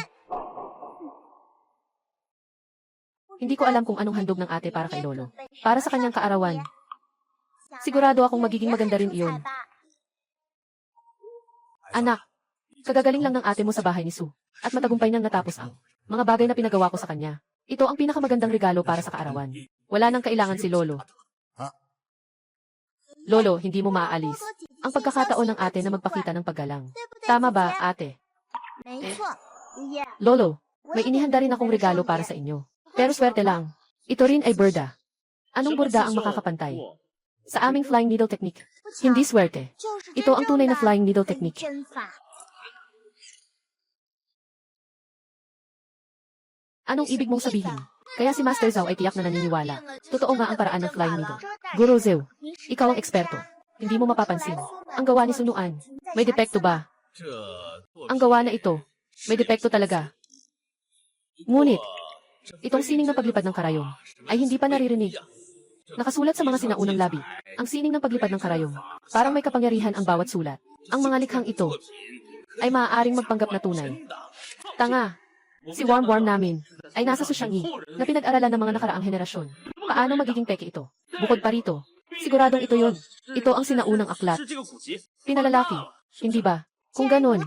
Hindi ko alam kung anong handog ng ate para kay Lolo. Para sa kanyang kaarawan. Sigurado akong magiging maganda rin iyon. Anak, kagagaling lang ng ate mo sa bahay ni Su. At matagumpay niyang natapos ang mga bagay na pinagawa ko sa kanya. Ito ang pinakamagandang regalo para sa kaarawan. Wala nang kailangan si Lolo. Lolo, hindi mo maaalis ang pagkakataon ng ate na magpakita ng paggalang. Tama ba, ate? Lolo, may inihanda rin akong regalo para sa inyo. Pero swerte lang. Ito rin ay burda. Anong burda ang makakapantay sa aming flying needle technique? Hindi swerte. Ito ang tunay na flying needle technique. Anong ibig mong sabihin? Kaya si Master Zhao ay tiyak na naniniwala. Totoo nga ang paraan ng flying needle. Guru Zhao, ikaw ang eksperto. Hindi mo mapapansin. Ang gawa ni Sunuan, may depekto ba? Ang gawa na ito, may depekto talaga. Ngunit, itong sining ng paglipad ng karayom ay hindi pa naririnig. Nakasulat sa mga sinaunang labi, ang sining ng paglipad ng karayom. Parang may kapangyarihan ang bawat sulat. Ang mga likhang ito ay maaaring magpanggap na tunay. Tanga! Si Warm namin ay nasa Sushangi na pinag-aralan ng mga nakaraang henerasyon. Paano magiging peke ito? Bukod pa rito, siguradong ito yun. Ito ang sinaunang aklat. Pinalalaki, hindi ba? Kung ganun,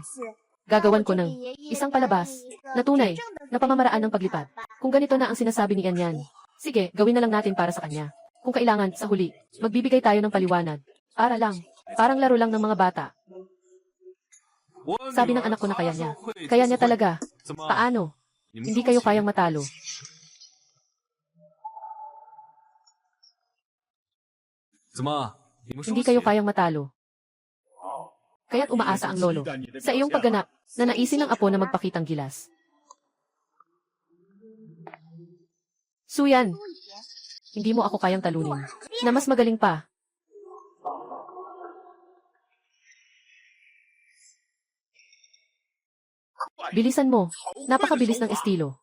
gagawan ko ng isang palabas na tunay na pamamaraan ng paglipad. Kung ganito na ang sinasabi ni Yan Yan, sige, gawin na lang natin para sa kanya. Kung kailangan, sa huli, magbibigay tayo ng paliwanag. Para lang, parang laro lang ng mga bata. Sabi ng anak ko na kaya niya. Kaya niya talaga. Paano? Hindi kayo kayang matalo. Hindi kayo kayang matalo. Kaya't umaasa ang lolo sa iyong pagganap na naisin ng apo na magpakitang gilas. Suyan, hindi mo ako kayang talunin. Na mas magaling pa. Bilisan mo. Napakabilis ng estilo.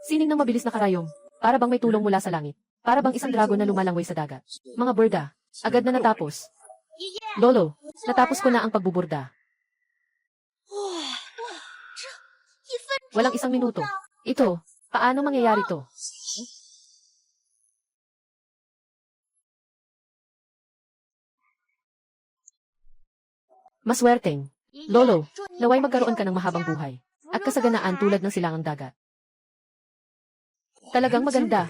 Sining ng mabilis na karayom. Para bang may tulong mula sa langit. Para bang isang dragon na lumalangway sa dagat. Mga burda. Agad na natapos. Lolo, natapos ko na ang pagbuburda. Walang isang minuto. Ito, paano mangyayari to? Maswerteng. Lolo, naway magkaroon ka ng mahabang buhay. At kasaganaan tulad ng silangang dagat. Talagang maganda.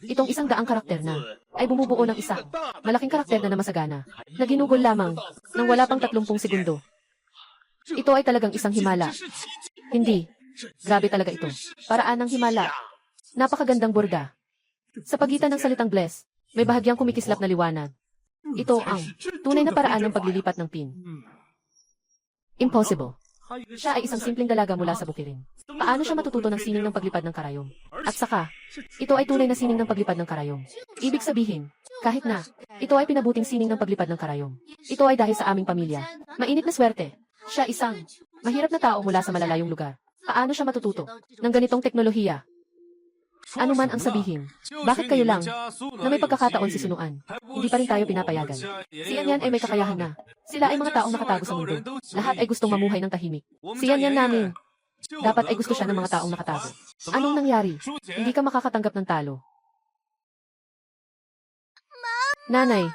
Itong isang daang karakter na ay bumubuo ng isa. Malaking karakter na masagana. Na ginugol lamang nang wala pang 30 segundo. Ito ay talagang isang himala. Hindi. Grabe talaga ito. Paraan ng himala. Napakagandang burda. Sa pagitan ng salitang bless, may bahagyang kumikislap na liwanag. Ito ang tunay na paraan ng paglilipat ng pin. Impossible. Siya ay isang simpleng dalaga mula sa bukirin. Paano siya matututo ng sining ng paglipad ng karayom? At saka, ito ay tunay na sining ng paglipad ng karayom. Ibig sabihin, kahit na, ito ay pinabuting sining ng paglipad ng karayom. Ito ay dahil sa aming pamilya. Mainit na swerte. Siya isang mahirap na tao mula sa malalayong lugar. Paano siya matututo ng ganitong teknolohiya? Ano man ang sabihin, bakit kayo lang na may pagkakataon si Sunuan? Hindi pa rin tayo pinapayagan. Si Yan ay may kakayahan na. Sila ay mga taong nakatago sa mundo. Lahat ay gustong mamuhay ng tahimik. Si Yan namin. Dapat ay gusto siya ng mga taong nakatago. Anong nangyari? Hindi ka makakatanggap ng talo. Nanay,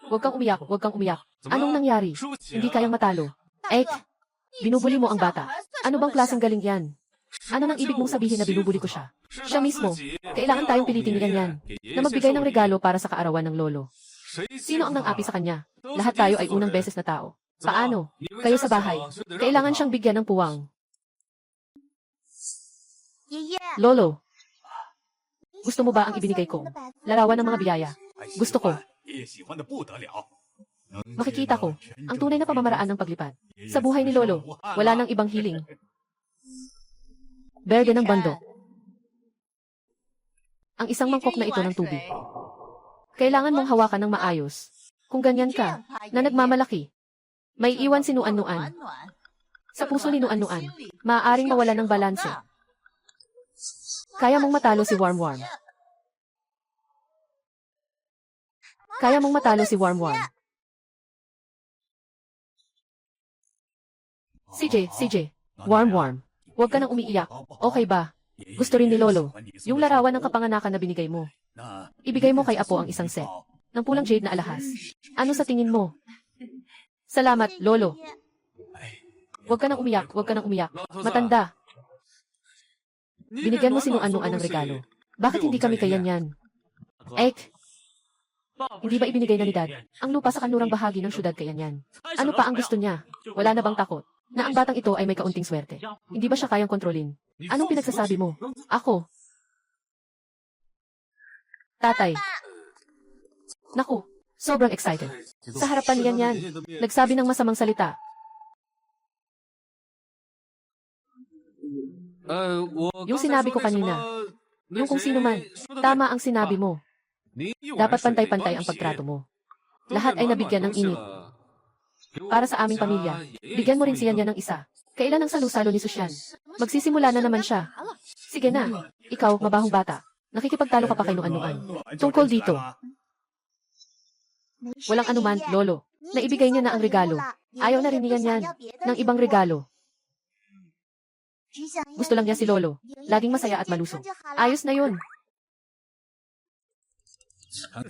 huwag kang umiyak, huwag kang umiyak. Anong nangyari? Hindi kayang matalo. Binubuli mo ang bata. Ano bang klaseng galing yan? Ano nang ibig mong sabihin na binubuli ko siya? Siya mismo. Kailangan tayong pilitin ni Yan na magbigay ng regalo para sa kaarawan ng lolo. Sino ang nang-api sa kanya? Lahat tayo ay unang beses na tao. Paano? Kayo sa bahay. Kailangan siyang bigyan ng puwang. Lolo, gusto mo ba ang ibinigay ko? Larawan ng mga biyaya. Gusto ko. Makikita ko ang tunay na pamamaraan ng paglipad. Sa buhay ni Lolo, wala nang ibang hiling. Berde ng bando. Ang isang mangkok na ito ng tubig. Kailangan mong hawakan ng maayos. Kung ganyan ka, na nagmamalaki, may iwan si Nuan-Nuan. Sa puso ni Nuan-Nuan, maaaring mawala ng balanse. Kaya mong matalo si Warm-Warm. Kaya mong matalo si Warm-Warm. CJ, Warm-Warm. Huwag ka nang umiiyak. Okay ba? Gusto rin ni Lolo yung larawan ng kapanganakan na binigay mo. Ibigay mo kay Apo ang isang set ng pulang jade na alahas. Ano sa tingin mo? Salamat, Lolo. Huwag ka nang umiyak, huwag ka nang umiyak. Matanda. Binigyan mo si Nuan-Nuan ng regalo. Bakit hindi kami kay Yan? Hindi ba ibinigay na ni Dad ang lupa sa kanlurang bahagi ng syudad kay Yan? Ano pa ang gusto niya? Wala na bang takot na ang batang ito ay may kaunting swerte? Hindi ba siya kayang kontrolin? Anong pinagsasabi mo? Ako. Tatay. Naku, sobrang excited. Sa harapan ni Yan, nagsabi ng masamang salita. Yung sinabi ko kanina, yung kung sino man, tama ang sinabi mo. Dapat pantay-pantay ang pagtrato mo. Lahat ay nabigyan ng init. Para sa aming pamilya, bigyan mo rin si Yan ng isa. Kailan ang salo-salo ni Susyan? Magsisimula na naman siya. Sige na, ikaw, mabahong bata. Nakikipagtalo ka pa kay Nuan-Nuan. Tungkol dito. Walang anuman, Lolo. Naibigay niya na ang regalo. Ayaw na rin niyan ng ibang regalo. Gusto lang niya si Lolo. Laging masaya at malusog. Ayos na yun.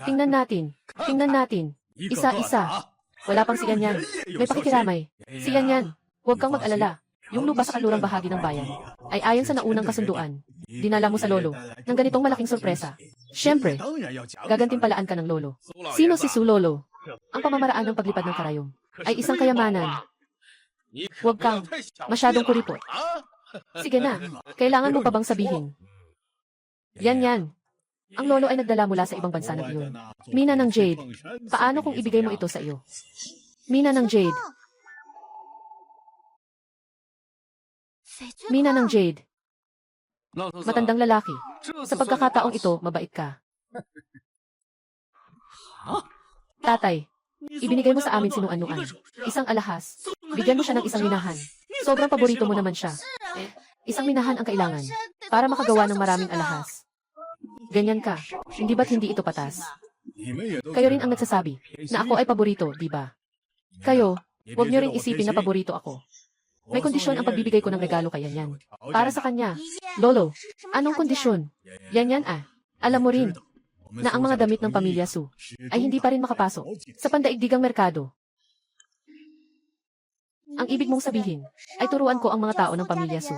Tingnan natin. Isa-isa. Wala pang si Yan. May pakikiramay. Si Yan. Huwag kang mag-alala. Yung lupa sa kanlurang bahagi ng bayan ay ayon sa naunang kasunduan. Dinala mo sa Lolo ng ganitong malaking sorpresa. Siyempre, gagantimpalaan ka ng Lolo. Sino si Su Lolo? Ang pamamaraan ng paglipad ng karayom ay isang kayamanan. Huwag kang masyadong kuripot. Sige na, kailangan mo pa bang sabihin? Yan. Ang lolo ay nagdala mula sa ibang bansa ng iyon. Mina ng Jade. Paano kung ibigay mo ito sa iyo? Mina ng Jade. Mina ng Jade. Matandang lalaki. Sa pagkakataong ito, mabait ka. Tatay, Ibinigay mo sa amin sinuan-nuan. Isang alahas. Bigyan mo siya ng isang minahan. Sobrang paborito mo naman siya. Isang minahan ang kailangan para makagawa ng maraming alahas. Ganyan ka. Hindi ba't hindi ito patas? Kayo rin ang nagsasabi na ako ay paborito, di ba? Kayo, huwag niyo rin isipin na paborito ako. May kondisyon ang pagbibigay ko ng regalo kay Yan. Para sa kanya. Lolo, anong kondisyon? Yan ah. Alam mo rin na ang mga damit ng pamilya Su ay hindi pa rin makapasok sa pandaigdigang merkado. Ang ibig mong sabihin ay turuan ko ang mga tao ng pamilya Su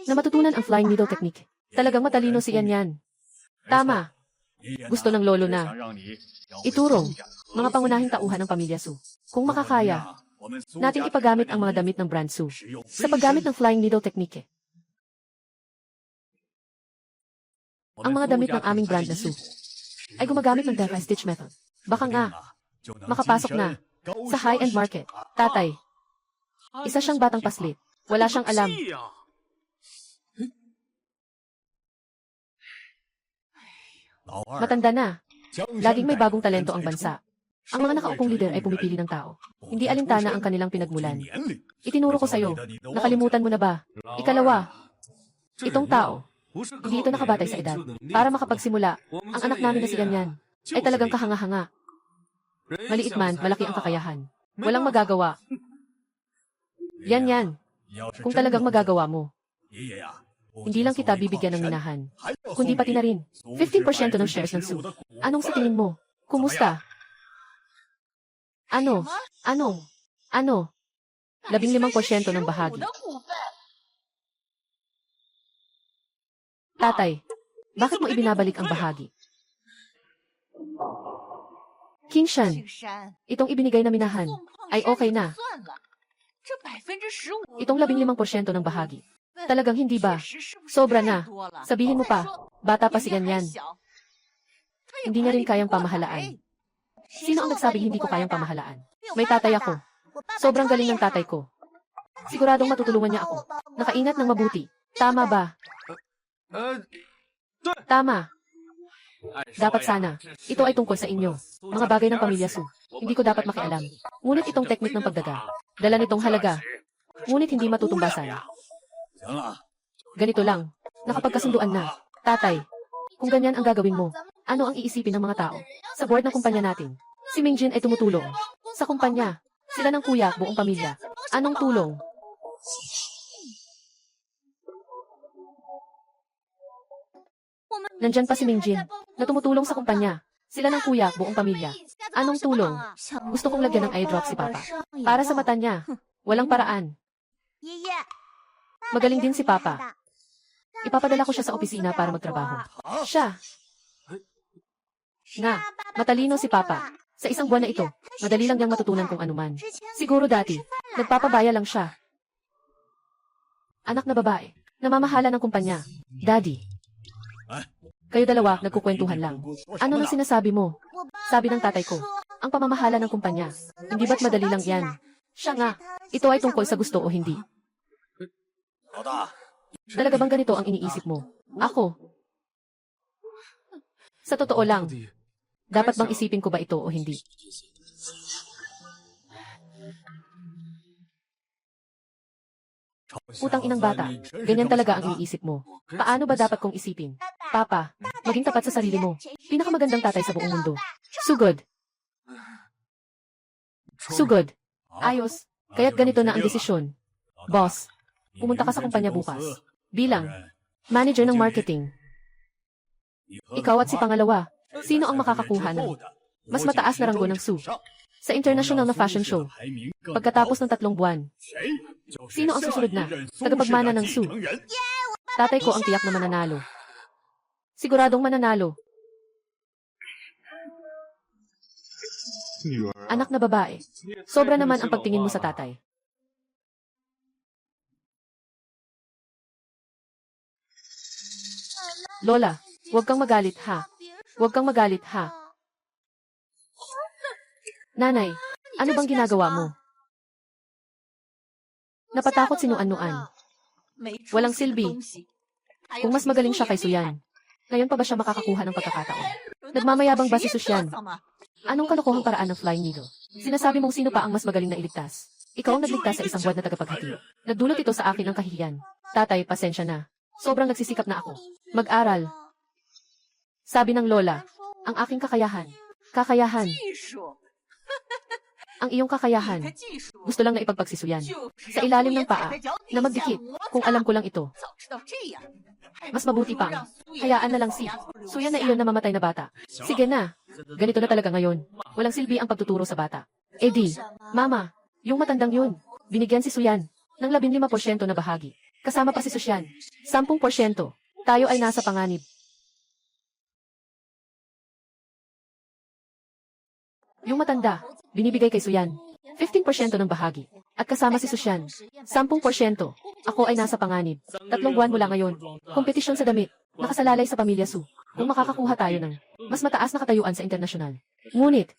na matutunan ang flying needle technique. Talagang matalino si Yan. Tama. Gusto ng lolo na iturong mga pangunahing tauhan ng pamilya Su. Kung makakaya, nating ipagamit ang mga damit ng brand Su sa paggamit ng flying needle technique. Ang mga damit ng aming brand na Su ay gumagamit ng Deca Stitch method. Baka nga, makapasok na sa high-end market. Tatay, isa siyang batang paslit. Wala siyang alam. Matanda na. Laging may bagong talento ang bansa. Ang mga nakaupong lider ay pumipili ng tao. Hindi alintana ang kanilang pinagmulan. Itinuro ko sa'yo. Nakalimutan mo na ba? Ikalawa, itong tao, hindi ito nakabatay sa edad. Para makapagsimula, ang anak namin na si Ganyan ay talagang kahanga-hanga. Maliit man, malaki ang kakayahan. Walang magagawa. Yan. Kung talagang magagawa mo. Hindi lang kita bibigyan ng minahan, kundi pati na rin 15% ng shares ng Su. Anong sa tingin mo? Kumusta? Ano? 15% ng bahagi. Tatay, bakit mo ibinabalik ang bahagi? King Shan, itong ibinigay na minahan ay okay na. Itong 15% ng bahagi. Talagang hindi ba? Sobra na. Sabihin mo pa, bata pa si Ganyan. Hindi niya rin kayang pamahalaan. Sino ang nagsabing hindi ko kayang pamahalaan? May tatay ako. Sobrang galing ng tatay ko. Siguradong matutulungan niya ako. Nakaingat ng mabuti. Tama ba? Tama. Dapat sana. Ito ay tungkol sa inyo. Mga bagay ng pamilya Su. Hindi ko dapat makialam. Ngunit itong teknik ng pagdaga. Dala nitong halaga. Ngunit hindi matutumbasan. Ganito lang. Nakapagkasunduan na. Tatay, kung ganyan ang gagawin mo, ano ang iisipin ng mga tao? Sa board ng kumpanya natin, si Mingjin ay tumutulong. Sa kumpanya, sila ng kuya, buong pamilya. Anong tulong? Nandyan pa si Mingjin, na tumutulong sa kumpanya. Sila ng kuya, buong pamilya. Anong tulong? Gusto kong lagyan ng eye drop si Papa. Para sa mata niya. Walang paraan. Magaling din si Papa. Ipapadala ko siya sa opisina para magtrabaho. Siya. Matalino si Papa. Sa isang buwan na ito, madali lang niyang matutunan kung anuman. Siguro dati, nagpapabaya lang siya. Anak na babae, namamahala ng kumpanya. Daddy. Kayo dalawa, nagkukwentuhan lang. Ano nang sinasabi mo? Sabi ng tatay ko, ang pamamahala ng kumpanya. Hindi ba't madali lang yan? Siya nga, ito ay tungkol sa gusto o hindi. Talaga bang ganito ang iniisip mo? Ako. Sa totoo lang, dapat bang isipin ko ba ito o hindi? Putang inang bata, ganyan talaga ang iniisip mo. Paano ba dapat kong isipin? Papa, maging tapat sa sarili mo. Pinakamagandang tatay sa buong mundo. Sugod. Ayos. Kaya't ganito na ang desisyon. Boss, pumunta ka sa kumpanya bukas. Bilang manager ng marketing. Ikaw at si pangalawa, sino ang makakakuha ng mas mataas na ranggo ng Su sa international na fashion show pagkatapos ng 3 buwan? Sino ang susunod na tagapagmana ng Su? Tatay ko ang tiyak na mananalo. Siguradong mananalo. Anak na babae. Sobra naman ang pagtingin mo sa tatay. Lola, huwag kang magalit ha. Huwag kang magalit ha. Nanay, ano bang ginagawa mo? Napatakot si Nuan-Nuan. Walang silbi. Kung mas magaling siya kay Suyan, ngayon pa ba siya makakakuha ng pagkakataon? Nagmamayabang ba si Susyan? Anong kalokohang paraan ng flying needle? Sinasabi mong sino pa ang mas magaling na iligtas. Ikaw ang nagligtas sa isang buwan na tagapaghati. Nagdulot ito sa akin ng kahihiyan. Tatay, pasensya na. Sobrang nagsisikap na ako. Mag-aral. Sabi ng lola, ang aking kakayahan. Kakayahan. Ang iyong kakayahan. Gusto lang na ipagsisuyan. Sa ilalim ng paa, na magdikit, kung alam ko lang ito. Mas mabuti pang, hayaan na lang si Suyan na iyon na mamatay na bata. Sige na. Ganito na talaga ngayon. Walang silbi ang pagtuturo sa bata. Eddie, Mama, yung matandang yun. Binigyan si Suyan ng 15% na bahagi. Kasama pa si Susyan. 10%. Tayo ay nasa panganib. Yung matanda, binibigay kay Suyan. 15% ng bahagi. At kasama si Susyan. 10%. Ako ay nasa panganib. 3 buwan mula ngayon. Kompetisyon sa damit. Nakasalalay sa pamilya Su. Kung makakakuha tayo ng mas mataas na katayuan sa internasyonal. Ngunit,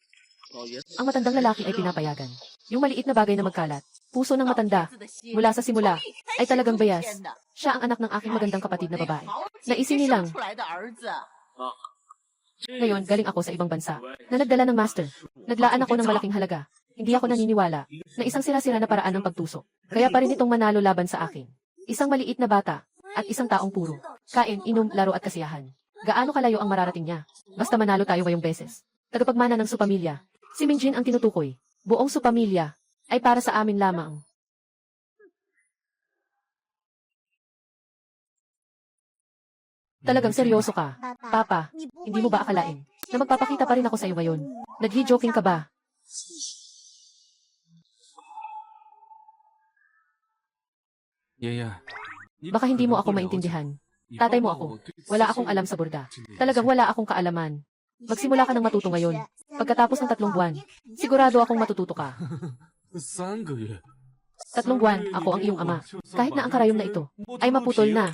ang matandang lalaki ay pinapayagan. Yung maliit na bagay na magkalat. Puso ng matanda, mula sa simula, ay talagang bayas. Siya ang anak ng aking magandang kapatid na babae. Naisin nilang. Ngayon, galing ako sa ibang bansa, na nagdala ng master. Naglaan ako ng malaking halaga. Hindi ako naniniwala, na isang sira-sira na paraan ng pagtusok. Kaya pa rin itong manalo laban sa akin. Isang maliit na bata, at isang taong puro. Kain, inom, laro at kasiyahan. Gaano kalayo ang mararating niya? Basta manalo tayo ngayong beses. Tagapagmana ng supamilya. Si Minjin ang tinutukoy. Buong supamilya ay para sa amin lamang. Talagang seryoso ka. Papa, hindi mo ba akalain na magpapakita pa rin ako sa iyo ngayon? Naghi-joking ka ba? Baka hindi mo ako maintindihan. Tatay mo ako. Wala akong alam sa burda. Talagang wala akong kaalaman. Magsimula ka ng matuto ngayon. Pagkatapos ng 3 buwan, sigurado akong matututo ka. 3 buwan, ako ang iyong ama. Kahit na ang karayom na ito ay maputol na.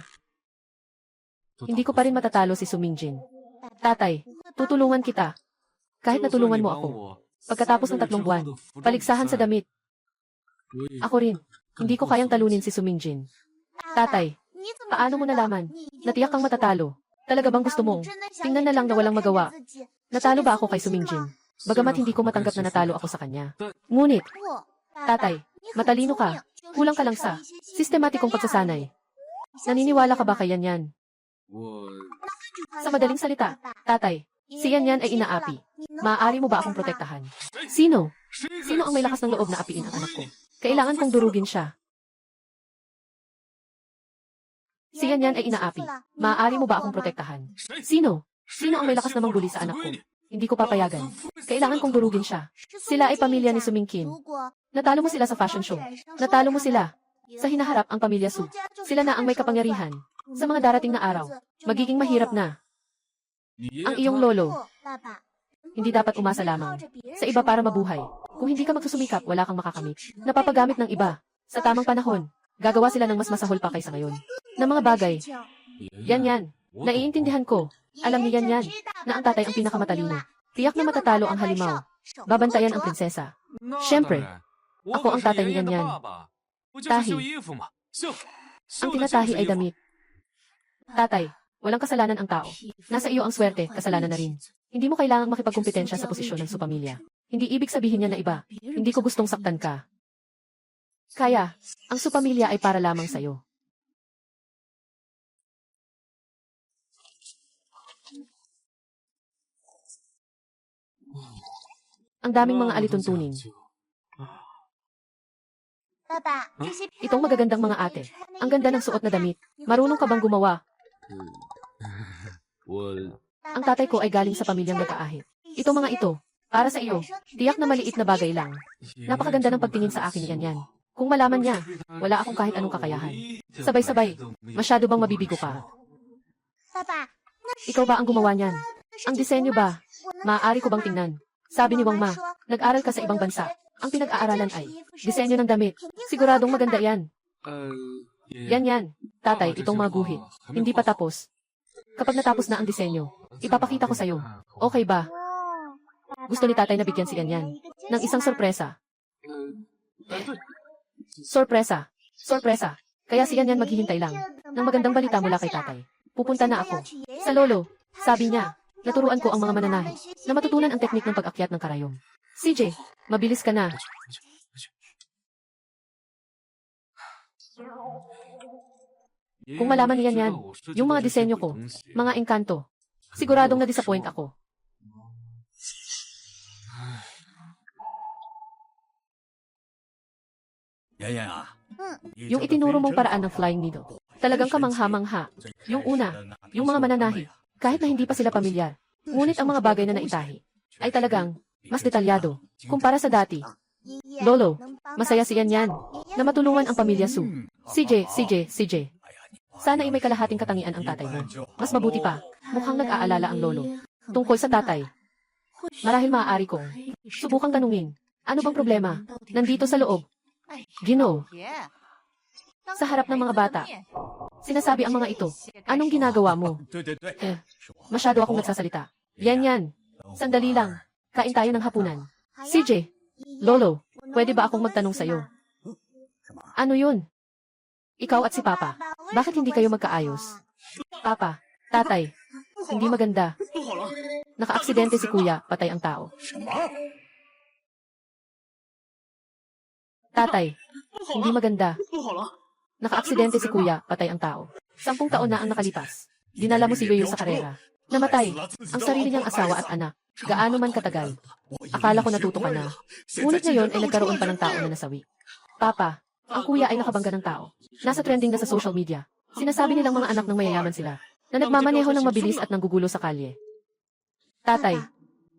Hindi ko pa rin matatalo si Su Mingjin. Tatay, tutulungan kita. Kahit natulungan mo ako. Pagkatapos ng 3 buwan, paligsahan sa damit. Ako rin. Hindi ko kayang talunin si Su Mingjin. Tatay, paano mo nalaman? Natiyak kang matatalo. Talaga bang gusto mong tingnan na lang na walang magawa? Natalo ba ako kay Su Mingjin? Bagamat hindi ko matanggap na natalo ako sa kanya. Ngunit, tatay, matalino ka. Kulang ka lang sa sistematikong pagsasanay. Naniniwala ka ba kay Yan? Sa madaling salita, tatay, si Yan ay inaapi. Maaari mo ba akong protektahan? Sino? Sino ang may lakas ng loob na apiin ang anak ko? Kailangan kong durugin siya. Si Yan ay inaapi. Maaari mo ba akong protektahan? Sino? Sino ang may lakas na mangguli sa anak ko? Hindi ko papayagan. Kailangan kong durugin siya. Sila ay pamilya ni Su Mingqin. Natalo mo sila sa fashion show. Natalo mo sila. Sa hinaharap ang pamilya Su. Sila na ang may kapangyarihan. Sa mga darating na araw, magiging mahirap na. Ang iyong lolo, hindi dapat umasa lamang sa iba para mabuhay. Kung hindi ka magsusumikap, wala kang makakamit. Napapagamit ng iba. Sa tamang panahon, gagawa sila ng mas masahol pa kaysa ngayon. Na mga bagay. Yan. Naiintindihan ko. Alam ni Yan na ang tatay ang pinakamatalino. Tiyak na matatalo ang halimaw. Babantayan ang prinsesa. Siyempre, ako ang tatay ni Yan. Tahi. Ang tinatahi ay damit. Tatay, walang kasalanan ang tao. Nasa iyo ang swerte, kasalanan na rin. Hindi mo kailangang makipagkumpetensya sa posisyon ng supamilya. Hindi ibig sabihin niya na iba. Hindi ko gustong saktan ka. Kaya, ang supamilya ay para lamang sa'yo. Ang daming mga alituntunin. Itong magagandang mga ate. Ang ganda ng suot na damit. Marunong ka bang gumawa? Ang tatay ko ay galing sa pamilyang nag-aahit. Itong mga ito, para sa iyo, tiyak na maliit na bagay lang. Napakaganda ng pagtingin sa akin Yan. Kung malaman niya, wala akong kahit anong kakayahan. Sabay-sabay, masyado bang mabibigo ka? Ikaw ba ang gumawa niyan? Ang disenyo ba? Maaari ko bang tingnan? Sabi ni Wang Ma, nag-aral ka sa ibang bansa. Ang pinag-aaralan ay disenyo ng damit. Siguradong maganda yan. Yan. Tatay, itong mga guhit. Hindi pa tapos. Kapag natapos na ang disenyo, ipapakita ko sa'yo. Okay ba? Gusto ni tatay na bigyan si Yan ng isang sorpresa. Sorpresa. Kaya si Yan maghihintay lang ng magandang balita mula kay tatay. Pupunta na ako sa lolo. Sabi niya, naturuan ko ang mga mananahi na matutunan ang teknik ng pag-akyat ng karayom. CJ, mabilis ka na. Kung malaman niyan yan, yung mga disenyo ko, mga engkanto, siguradong na-disappoint ako. Yung itinuro mong paraan ng flying needle, talagang kamangha-mangha. Yung una, yung mga mananahi, kahit na hindi pa sila pamilyar, ngunit ang mga bagay na naitahi, ay talagang mas detalyado, kumpara sa dati. Lolo, masaya si Yan na matulungan ang pamilya Su. CJ. Sana ay may kalahating katangian ang tatay mo. Mas mabuti pa, mukhang nag-aalala ang lolo. Tungkol sa tatay. Marahil maaari kong subukang tanungin, ano bang problema? Nandito sa loob. Ginoo, sa harap ng mga bata. Sinasabi ang mga ito, anong ginagawa mo? Masyado akong nagsasalita. Yan. Sandali lang. Kain tayo ng hapunan. CJ, Lolo, pwede ba akong magtanong sa'yo? Ano yun? Ikaw at si Papa, bakit hindi kayo magkaayos? Papa, tatay, hindi maganda. Naka-aksidente si Kuya, patay ang tao. Tatay, hindi maganda. Naka-aksidente si Kuya, patay ang tao. 10 taon na ang nakalipas. Dinala mo si Yoyo sa karera. Namatay ang sarili niyang asawa at anak. Gaano man katagal. Akala ko natuto ka na. Ngunit ngayon ay nagkaroon pa ng tao na nasawi. Papa, ang kuya ay nakabangga ng tao. Nasa trending na sa social media. Sinasabi nilang mga anak ng mayayaman sila, na nagmamaneho ng mabilis at nanggugulo sa kalye. Tatay,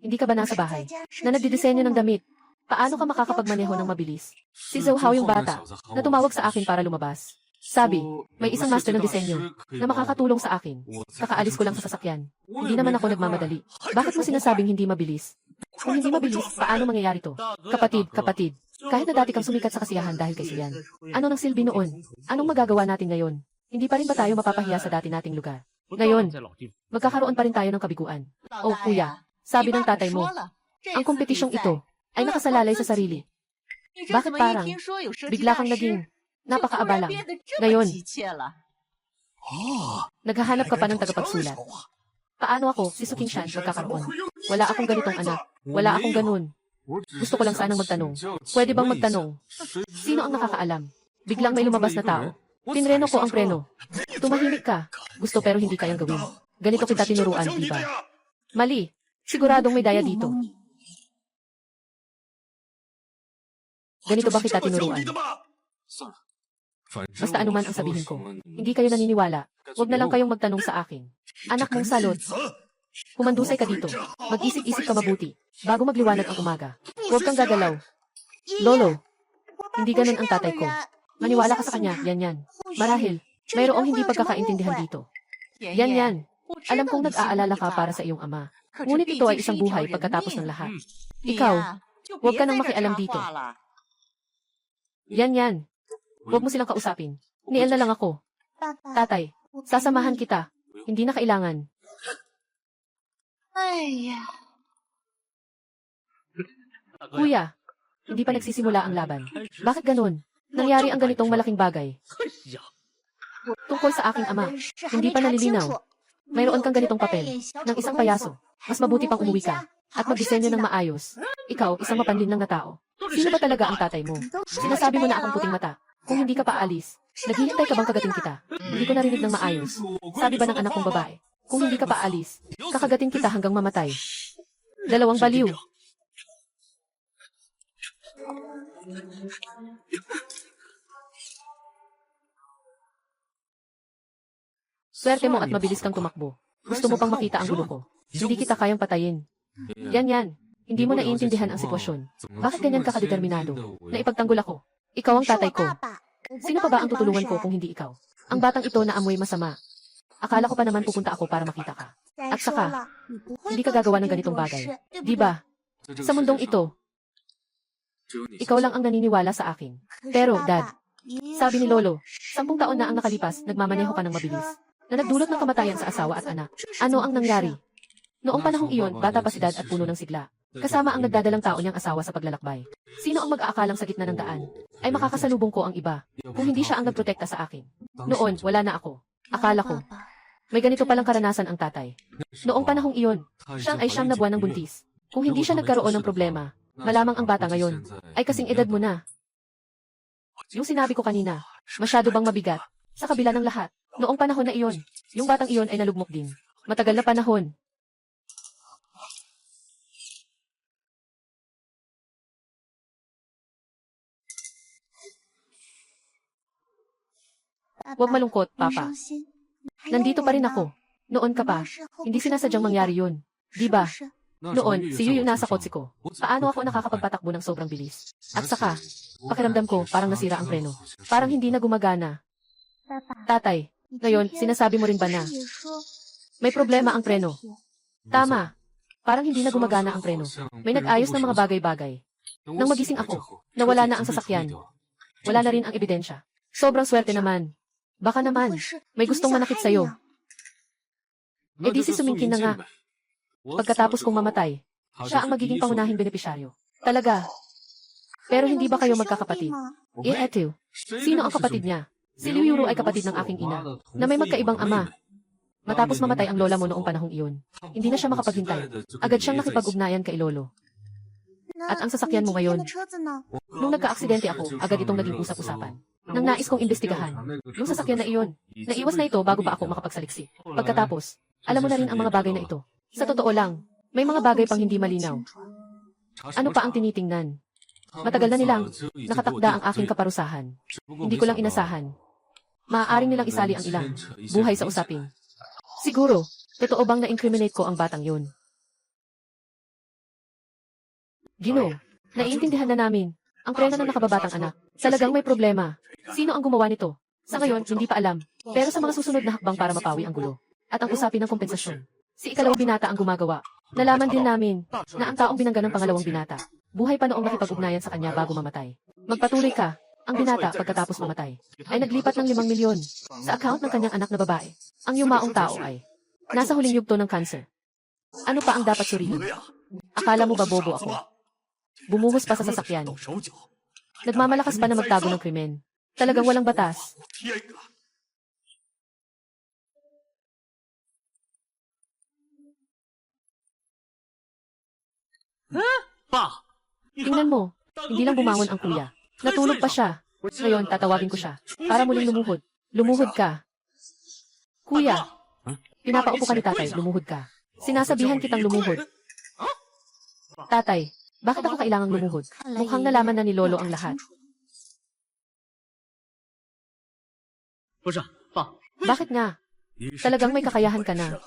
hindi ka ba nasa bahay? Na nagdidisenyo ng damit. Paano ka makakapagmaneho ng mabilis? Si Zhou yung bata, na tumawag sa akin para lumabas. Sabi, may isang master ng disenyo na makakatulong sa akin. Kakaalis ko lang sa sasakyan. Hindi naman ako nagmamadali. Bakit mo sinasabing hindi mabilis? Kung hindi mabilis, paano mangyayari to? Kapatid, kahit na dati kang sumikat sa kasiyahan dahil kay Sian, ano nang silbi noon? Anong magagawa natin ngayon? Hindi pa rin ba tayo mapapahiya sa dati nating lugar? Ngayon, magkakaroon pa rin tayo ng kabiguan. Oh, kuya, sabi ng tatay mo, ang kompetisyong ito ay nakasalalay sa sarili. Bakit parang bigla kang naging napakaabalang? Ngayon, naghahanap ka pa ng tagapagsulat. Paano ako, si Su Qingshan, magkakaroon? Wala akong ganitong anak. Wala akong ganun. Gusto ko lang sanang magtanong. Pwede bang magtanong? Sino ang nakakaalam? Biglang may lumabas na tao. Tinreno ko ang preno. Tumahimik ka. Gusto pero hindi kayang gawin. Ganito kita tinuruan, di ba? Mali. Siguradong may daya dito. Ganito ba kita tinuruan? Basta anuman ang sabihin ko. Hindi kayo naniniwala. Huwag na lang kayong magtanong sa akin. Anak mong salot. Humandusay ka dito. Mag-isip-isip ka mabuti. Bago magliwanag ang umaga. Huwag kang gagalaw. Lolo, hindi ganun ang tatay ko. Maniwala ka sa kanya, yan. Marahil, mayroong hindi pagkakaintindihan dito. Yan. Alam kong nag-aalala ka para sa iyong ama. Ngunit ito ay isang buhay pagkatapos ng lahat. Ikaw, huwag ka nang makialam dito. Yan. Huwag mo silang kausapin. Niel na lang ako. Tatay, sasamahan kita. Hindi na kailangan. Kuya, hindi pa nagsisimula ang laban. Bakit ganun? Nangyari ang ganitong malaking bagay. Tungkol sa aking ama, hindi pa nalilinaw. Mayroon kang ganitong papel, ng isang payaso. Mas mabuti pang umuwi ka, at magdisenyo ng maayos. Ikaw, isang mapanlinlang na tao. Sino ba talaga ang tatay mo? Sinasabi mo na akong puting mata. Kung hindi ka pa aalis, naghihintay ka bang kagatin kita? Hindi ko narinig ng maayos. Sabi ba ng anak kong babae? Kung hindi ka pa aalis, kakagatin kita hanggang mamatay. Dalawang baliw. Swerte mo at mabilis kang tumakbo. Gusto mo pang makita ang gulo ko. Hindi kita kayang patayin. Yan. Hindi mo naiintindihan ang sitwasyon. Bakit ganyan ka kadeterminado? Na ipagtanggol ako. Ikaw ang tatay ko. Sino pa ba ang tutulungan ko kung hindi ikaw? Ang batang ito na amoy masama. Akala ko pa naman pupunta ako para makita ka. At saka, hindi ka gagawa ng ganitong bagay. Di ba? Sa mundong ito, ikaw lang ang naniniwala sa akin. Pero, Dad, sabi ni Lolo, 10 taon na ang nakalipas, nagmamaneho ka ng mabilis. Na nagdulot ng kamatayan sa asawa at anak. Ano ang nangyari? Noong panahong iyon, bata pa si Dad at puno ng sigla. Kasama ang nagdadalang tao niyang asawa sa paglalakbay. Sino ang mag-aakalang sa gitna ng daan? Ay makakasalubong ko ang iba. Kung hindi siya ang nagprotekta sa akin. Noon, wala na ako. Akala ko, may ganito palang karanasan ang tatay. Noong panahong iyon, siyang na buwan ng buntis. Kung hindi siya nagkaroon ng problema, Malamang ang bata ngayon ay kasing edad mo na. Yung sinabi ko kanina, masyado bang mabigat? Sa kabila ng lahat, noong panahon na iyon, yung batang iyon ay nalugmok din. Matagal na panahon. Huwag malungkot, Papa. Nandito pa rin ako. Noon ka pa. Hindi sinasadyang mangyari yun. Di ba? Noon, si Yu yung nasa kotse ko. Paano ako nakakapagpatakbo ng sobrang bilis? At saka, pakiramdam ko parang nasira ang preno. Parang hindi na gumagana. Tatay, ngayon, sinasabi mo rin ba na may problema ang preno? Tama. Parang hindi na gumagana ang preno. May nag-ayos ng mga bagay-bagay. Nang magising ako, nawala na ang sasakyan. Wala na rin ang ebidensya. Sobrang swerte naman. Baka naman, may gustong manakit sa'yo. E di si Sumingkin na nga. Pagkatapos kong mamatay, siya ang magiging pangunahing benepisyaryo. Talaga. Pero hindi ba kayo magkakapatid? Etiu, sino ang kapatid niya? Si Liu Yuro ay kapatid ng aking ina, na may magkaibang ama. Matapos mamatay ang lola mo noong panahong iyon, hindi na siya makapaghintay. Agad siyang nakipag-ugnayan kay lolo. At ang sasakyan mo ngayon, nung nagka-aksidente ako, agad itong naging usap-usapan. Nang nais kong imbestigahan, yung sasakyan na iyon, naiwas na ito bago pa ako makapagsaliksik. Pagkatapos, alam mo na rin ang mga bagay na ito. Sa totoo lang, may mga bagay pang hindi malinaw. Ano pa ang tinitingnan? Matagal na nilang nakatakda ang aking kaparusahan. Hindi ko lang inasahan. Maaaring nilang isali ang ilang buhay sa usapin. Siguro, totoo bang na-incriminate ko ang batang yun? Gino, naiintindihan na namin. Ang preno ng nakababatang anak, talagang may problema. Sino ang gumawa nito? Sa ngayon, hindi pa alam. Pero sa mga susunod na hakbang para mapawi ang gulo at ang usapin ng kompensasyon, si ikalawang binata ang gumagawa. Nalaman din namin na ang taong binangga ng pangalawang binata, buhay pa noong nakipag-ugnayan sa kanya bago mamatay. Magpatuloy ka. Ang binata pagkatapos mamatay ay naglipat ng 5 milyon sa account ng kanyang anak na babae. Ang yumaong tao ay nasa huling yugto ng cancer. Ano pa ang dapat suriin? Akala mo ba bobo ako? Bumuhos pa sa sasakyan. Nagmamalakas pa na magtago ng krimen. Talagang walang batas. Tingnan mo, hindi lang bumangon ang kuya. Natulog pa siya. Ngayon, tatawagin ko siya. Para muling lumuhod. Lumuhod ka. Kuya, pinapaupo ka ni tatay, lumuhod ka. Sinasabihan kitang lumuhod. Tatay, bakit ako kailangang lumuhod? Mukhang nalaman na ni Lolo ang lahat. Bakit nga? Talagang may kakayahan ka na.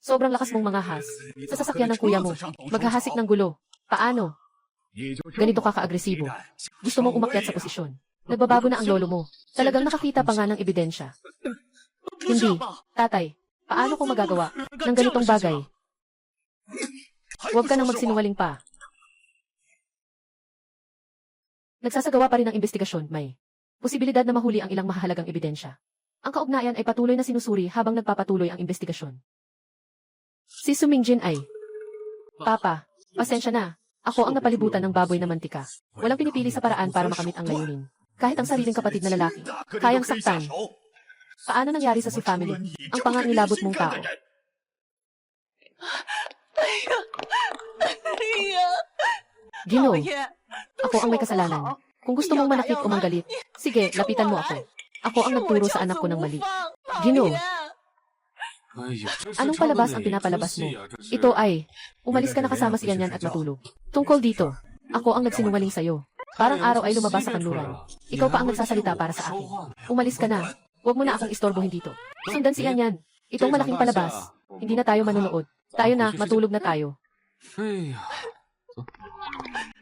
Sobrang lakas mong mangahas. Sa sasakyan ng kuya mo, maghahasik ng gulo. Paano? Ganito ka ka-agresibo. Gusto mong umakyat sa posisyon. Nagbabago na ang lolo mo. Talagang nakakita pa nga ng ebidensya. Hindi. Tatay, paano ko magagawa ng ganitong bagay? Huwag ka nang magsinungaling pa. Nagsasagawa pa rin ng investigasyon, may posibilidad na mahuli ang ilang mahalagang ebidensya. Ang kaugnayan ay patuloy na sinusuri habang nagpapatuloy ang investigasyon. Si Sumingjin ay, Papa, pasensya na. Ako ang napalibutan ng baboy na mantika. Walang pinipili sa paraan para makamit ang layunin. Kahit ang sariling kapatid na lalaki, kayang saktan. Paano nangyari sa si family ang pangangilabot mong tao? Gino, ako ang may kasalanan. Kung gusto mong manakit o manggalit, sige, lapitan mo ako. Ako ang nagturo sa anak ko ng mali. Gino, anong palabas ang pinapalabas mo? Ito ay, umalis ka na kasama si Yanyan at matulog. Tungkol dito, ako ang nagsinungaling sa'yo. Parang araw ay lumabas sa kanluran. Ikaw pa ang nagsasalita para sa akin. Umalis ka na. Huwag mo na akong istorbohin dito. Sundan si Yanyan. Itong malaking palabas. Hindi na tayo manunood. Tayo na, matulog na tayo.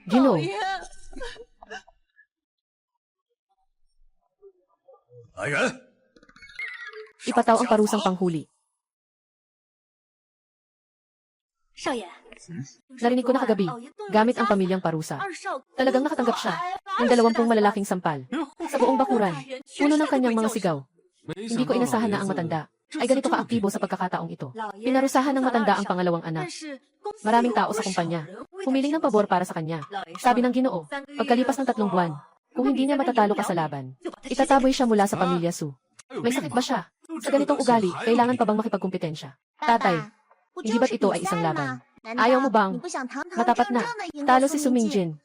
Gino, ipataw ang parusang panghuli. Narinig ko na kagabi, gamit ang pamilyang parusa. Talagang nakatanggap siya ng 20 malalaking sampal. Sa buong bakuran, puno ng kanyang mga sigaw. Hindi ko inasahan na ang matanda ay ganito kaaktibo sa pagkakataong ito. Pinarusahan ng matanda ang pangalawang anak. Maraming tao sa kumpanya. Humiling ng pabor para sa kanya. Sabi ng Ginoo, pagkalipas ng 3 buwan, kung hindi niya matatalo ka sa laban, itataboy siya mula sa pamilya Su. May sakit ba siya? Sa ganitong ugali, kailangan pa bang makipagkumpetensya? Tatay, hindi ba't ito ay isang laban? Ayaw mo bang? Matapat na. Talo si Sumingjin.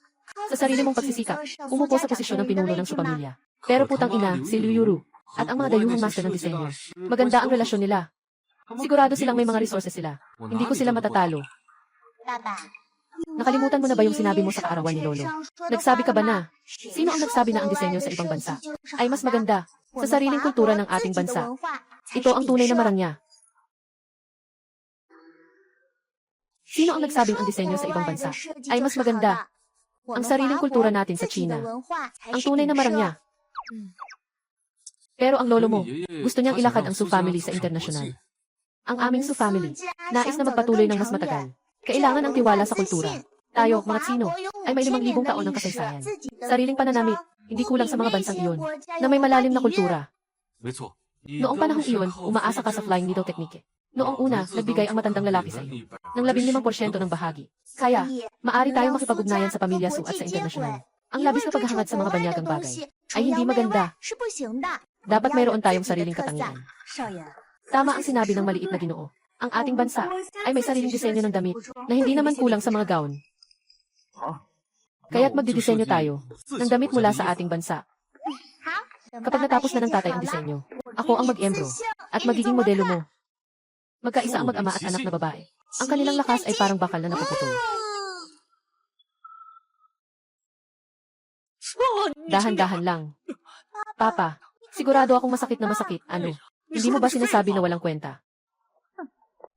Sa sarili mong pagsisikap, umupo sa posisyon ng pinuno ng supamilya. Pero putang ina, si Liu Yuru, at ang mga dayuhang master ng disenyo. Maganda ang relasyon nila. Sigurado silang may mga resources sila. Hindi ko sila matatalo. Nakalimutan mo na ba yung sinabi mo sa kaarawan ni Lolo? Nagsabi ka ba na? Sino ang nagsabi na ang disenyo sa ibang bansa ay mas maganda sa sariling kultura ng ating bansa? Ito ang tunay na marangya. Sino ang nagsabing ang disenyo sa ibang bansa ay mas maganda ang sariling kultura natin sa China? Ang tunay na marangya. Pero ang lolo mo, gusto niyang ilakad ang Su family sa internasyonal. Ang aming Su family, nais na magpatuloy ng mas matagal. Kailangan ang tiwala sa kultura. Tayo, mga Tsino, ay may 5,000 taon ng kasaysayan. Sariling pananamit, hindi kulang sa mga bansang iyon, na may malalim na kultura. Noong panahong iyon, umaasa ka sa flying needle technique. Noong una, nagbigay ang matandang lalaki sa iyo ng 15% ng bahagi. Kaya, maari tayong makipag-ugnayan sa pamilya Su at sa internasyonal. Ang labis na paghahangad sa mga banyagang bagay ay hindi maganda. Dapat mayroon tayong sariling katangian. Tama ang sinabi ng maliit na Ginoo. Ang ating bansa ay may sariling disenyo ng damit na hindi naman kulang sa mga gown. Kaya't magdidisenyo tayo ng damit mula sa ating bansa. Kapag natapos na ng tatay ang disenyo, ako ang mag-embro at magiging modelo mo. Magkaisa ang mag-ama at anak na babae. Ang kanilang lakas ay parang bakal na napuputol. Dahan-dahan lang. Papa, sigurado akong masakit na masakit. Ano? Hindi mo ba sinasabi na walang kwenta?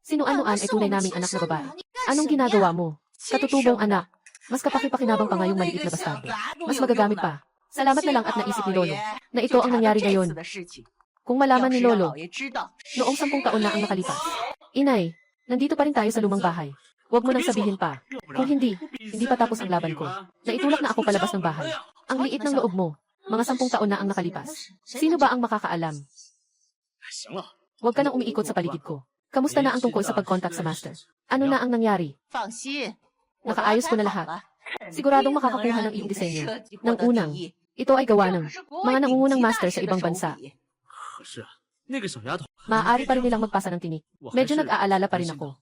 Sino-anuan ay tunay naming anak na babae. Anong ginagawa mo? Katutubong anak. Mas kapaki-pakinabang pa nga yung maliit na bastardo. Mas magagamit pa. Salamat na lang at naisip ni Lolo na ito ang nangyari ngayon. Kung malaman ni Lolo, noong 10 taon na ang nakalipas. Inay, nandito pa rin tayo sa lumang bahay. Huwag mo nang sabihin pa. Kung hindi, hindi pa tapos ang laban ko. Naitulak na ako palabas ng bahay. Ang liit ng loob mo. Mga 10 taon na ang nakalipas. Sino ba ang makakaalam? Huwag ka nang umiikot sa paligid ko. Kamusta na ang tungkol sa pag-contact sa master? Ano na ang nangyari? Nakaayos ko na lahat. Siguradong makakakuha ng iyong disenyo. Nang unang, ito ay gawa ng mga nangungunang master sa ibang bansa. Maaari pa rin nilang magpasa ng tinik. Medyo nag-aalala pa rin ako.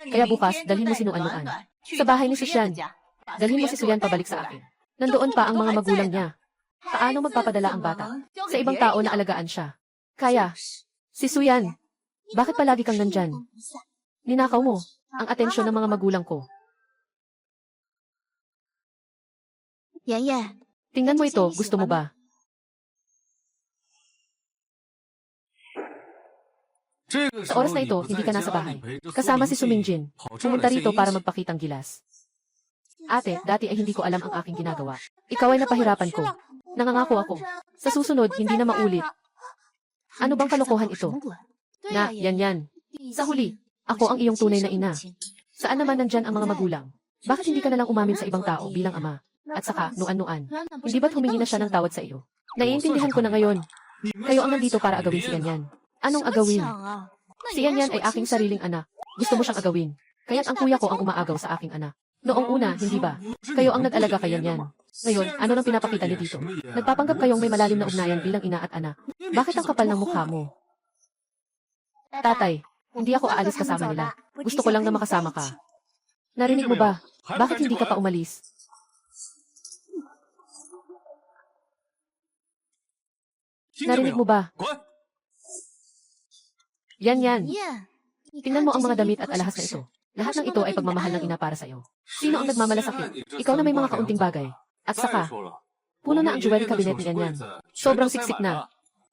Kaya bukas, dalhin mo si Nuan-Nuan sa bahay ni si Xian. Dalhin mo si Suyan pabalik sa akin. Nandoon pa ang mga magulang niya. Paano magpapadala ang bata? Sa ibang tao na alagaan siya. Kaya, si Suyan, bakit palagi kang nandyan? Ninakaw mo ang atensyon ng mga magulang ko. Tingnan mo ito, gusto mo ba? Sa oras na ito, hindi ka nasa bahay. Kasama si Sumingjin. Pumunta rito para magpakitang gilas. Ate, dati ay hindi ko alam ang aking ginagawa. Ikaw ay napahirapan ko. Nangangako ako. Sa susunod, hindi na maulit. Ano bang kalokohan ito? Na, yan. Sa huli, ako ang iyong tunay na ina. Saan naman nandyan ang mga magulang? Bakit hindi ka nalang umamin sa ibang tao bilang ama? At saka, Nuan-Nuan. Hindi ba't humingi na siya ng tawad sa iyo? Naiintindihan ko na ngayon. Kayo ang nandito para agawin si Yanyan. Anong agawin? Si Yanyan ay aking sariling anak. Gusto mo siyang agawin. Kaya't ang kuya ko ang umaagaw sa aking anak. Noong una, hindi ba? Kayo ang nag-alaga kay Yanyan. Ngayon, ano nang pinapakita niyo dito? Nagpapanggap kayong may malalim na ugnayan bilang ina at anak. Bakit ang kapal ng mukha mo? Tatay, hindi ako aalis kasama nila. Gusto ko lang na makasama ka. Narinig mo ba? Bakit hindi ka pa umalis? Narinig mo ba? Yan. Tingnan mo ang mga damit at alahas na ito. Lahat ng ito ay pagmamahal ng ina para sa iyo. Sino ang nagmamalasakit? Ikaw na may mga kaunting bagay. At saka, puno na ang jewelry cabinet ni Yanyan. Sobrang siksik na.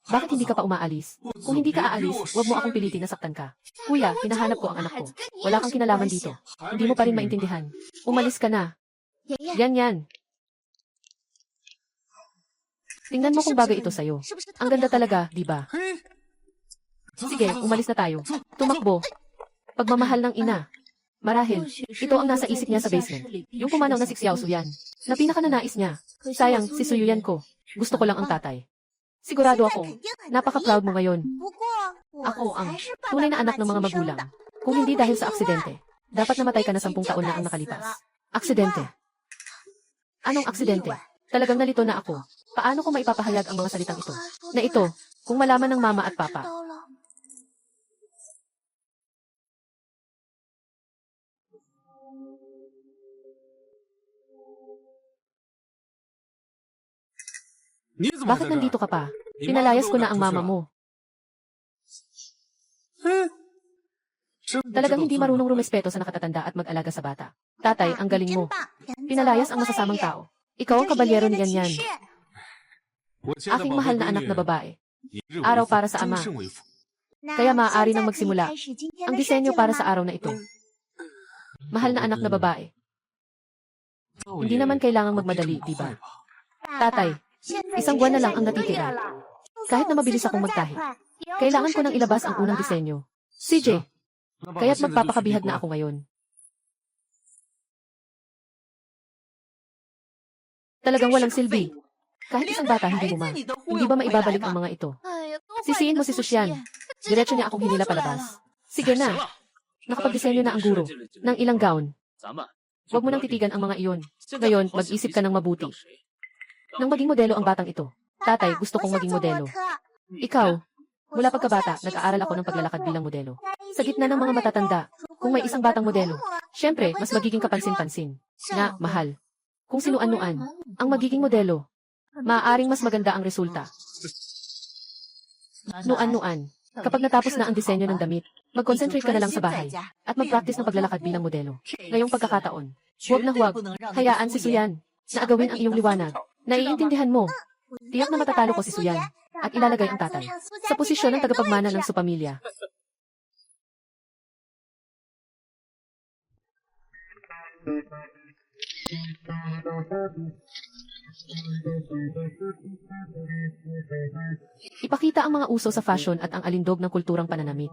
Bakit hindi ka pa umaalis? Kung hindi ka aalis, huwag mo akong pilitin na saktan ka. Kuya, hinahanap ko ang anak ko. Wala kang kinalaman dito. Hindi mo pa rin maintindihan. Umalis ka na. Yan. Tingnan mo kung bagay ito sa'yo. Ang ganda talaga, di ba? Sige, umalis na tayo. Tumakbo. Pagmamahal ng ina. Marahil, ito ang nasa isip niya sa basement. Yung pumanaw na si Xiao Suyan, na pinakananais niya. Sayang, si Suyuyan ko. Gusto ko lang ang tatay. Sigurado ako, napaka-proud mo ngayon. Ako ang tunay na anak ng mga magulang. Kung hindi dahil sa aksidente, dapat namatay ka na 10 taon na ang nakalipas. Aksidente. Anong aksidente? Talagang nalito na ako. Paano ko maipapahayag ang mga salitang ito? Na ito, kung malaman ng mama at papa. Bakit nandito ka pa? Pinalayas ko na ang mama mo. Talagang hindi marunong rumespeto sa nakatatanda at mag-alaga sa bata. Tatay, ang galing mo. Pinalayas ang masasamang tao. Ikaw ang kabalyero ni Yan Yan. Aking mahal na anak na babae. Araw para sa ama. Kaya maaari nang magsimula ang disenyo para sa araw na ito. Mahal na anak na babae. Hindi naman kailangang magmadali, di ba? Tatay, isang buwan na lang ang natitira. Kahit na mabilis akong magtahi, kailangan ko nang ilabas ang unang disenyo. CJ, kaya't magpapakabihag na ako ngayon. Talagang walang silbi. Kahit isang bata hindi mo hindi ba maibabalik ang mga ito? Sisihin mo si Susyan. Diretso niya akong hinila palabas. Sige na. Nakapagdisenyo na ang guro ng ilang gown. Huwag mo nang titigan ang mga iyon. Ngayon, mag-isip ka ng mabuti. Nang maging modelo ang batang ito. Tatay, gusto kong maging modelo. Ikaw, mula pagkabata, nag-aaral ako ng paglalakad bilang modelo. Sa gitna ng mga matatanda, kung may isang batang modelo, syempre, mas magiging kapansin-pansin. Na, mahal. Kung sinuan-nuan, ang magiging modelo, maaaring mas maganda ang resulta. Nuan-nuan. Kapag natapos na ang disenyo ng damit, mag-concentrate ka na lang sa bahay at mag-practice ng paglalakad bilang modelo. Ngayong pagkakataon, huwag, hayaan si Suyan na agawin ang iyong liwanag. Naiintindihan mo. Tiyak na matatalo ko si Suyan at ilalagay ang tatay sa posisyon ng tagapagmana ng supamilya. Ipakita ang mga uso sa fashion at ang alindog ng kulturang pananamit.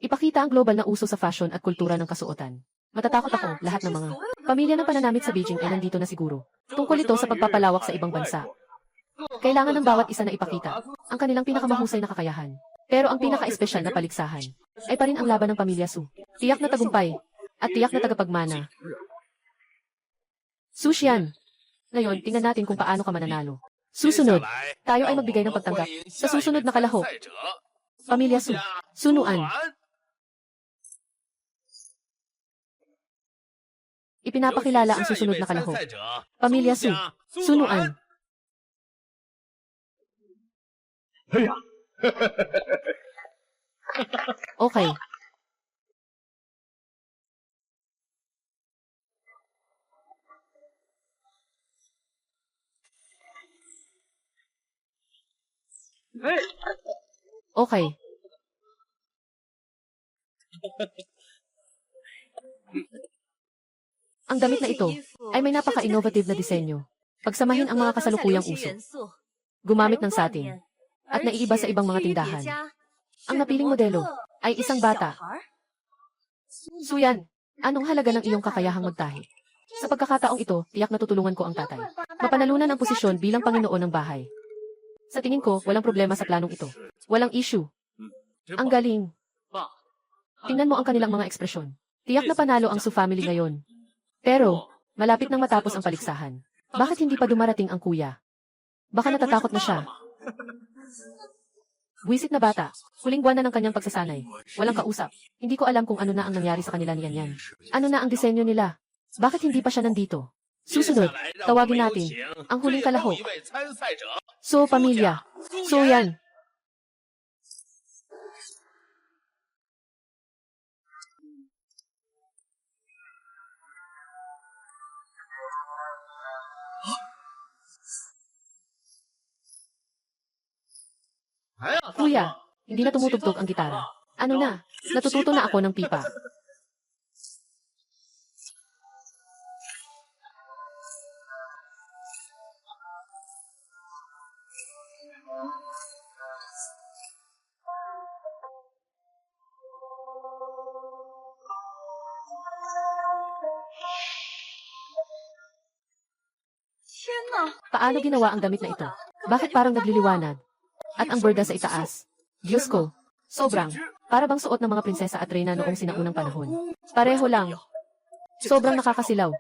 Ipakita ang global na uso sa fashion at kultura ng kasuotan. Matatakot ako, lahat ng mga pamilya ng pananamit sa Beijing ay nandito na siguro. Tungkol ito sa pagpapalawak sa ibang bansa. Kailangan ng bawat isa na ipakita ang kanilang pinakamahusay na kakayahan. Pero ang pinaka-espesyal na paligsahan ay pa rin ang laban ng pamilya Su. Tiyak na tagumpay at tiyak na tagapagmana. Susyan. Ngayon, tingnan natin kung paano ka mananalo. Susunod, tayo ay magbigay ng pagtanggap sa susunod na kalahok. Pamilya Su. Sunuan. Ipinapakilala ang susunod na kalahok. Pamilya Su. Sunuan. Okay. Okay. Ang damit na ito ay may napaka-innovative na disenyo. Pagsamahin ang mga kasalukuyang uso. Gumamit ng satin at naiiba sa ibang mga tindahan. Ang napiling modelo ay isang bata. Suyan, anong halaga ng iyong kakayahang magtahi? Sa pagkakataong ito, tiyak na tutulungan ko ang tatay. Mapanalunan ang posisyon bilang Panginoon ng bahay. Sa tingin ko, walang problema sa planong ito. Walang issue. Ang galing. Tingnan mo ang kanilang mga ekspresyon. Tiyak na panalo ang Su family ngayon. Pero, malapit nang matapos ang paligsahan. Bakit hindi pa dumarating ang kuya? Baka natatakot na siya. Buwisit na bata. Huling buwan na ng kanyang pagsasanay. Walang kausap. Hindi ko alam kung ano na ang nangyari sa kanila ni Yan Yan. Ano na ang disenyo nila? Bakit hindi pa siya nandito? Susunod, tawagin natin ang huling kalahok. So, pamilya. So, yan. Kuya, hindi na tumutugtog ang gitara. Ano na? Natututo na ako ng pipa. Paano ginawa ang damit na ito? Bakit parang nagliliwanag? At ang borda sa itaas? Diyos ko, sobrang Para bang suot ng mga prinsesa at reyna noong sinaunang panahon. Pareho lang. Sobrang nakakasilaw.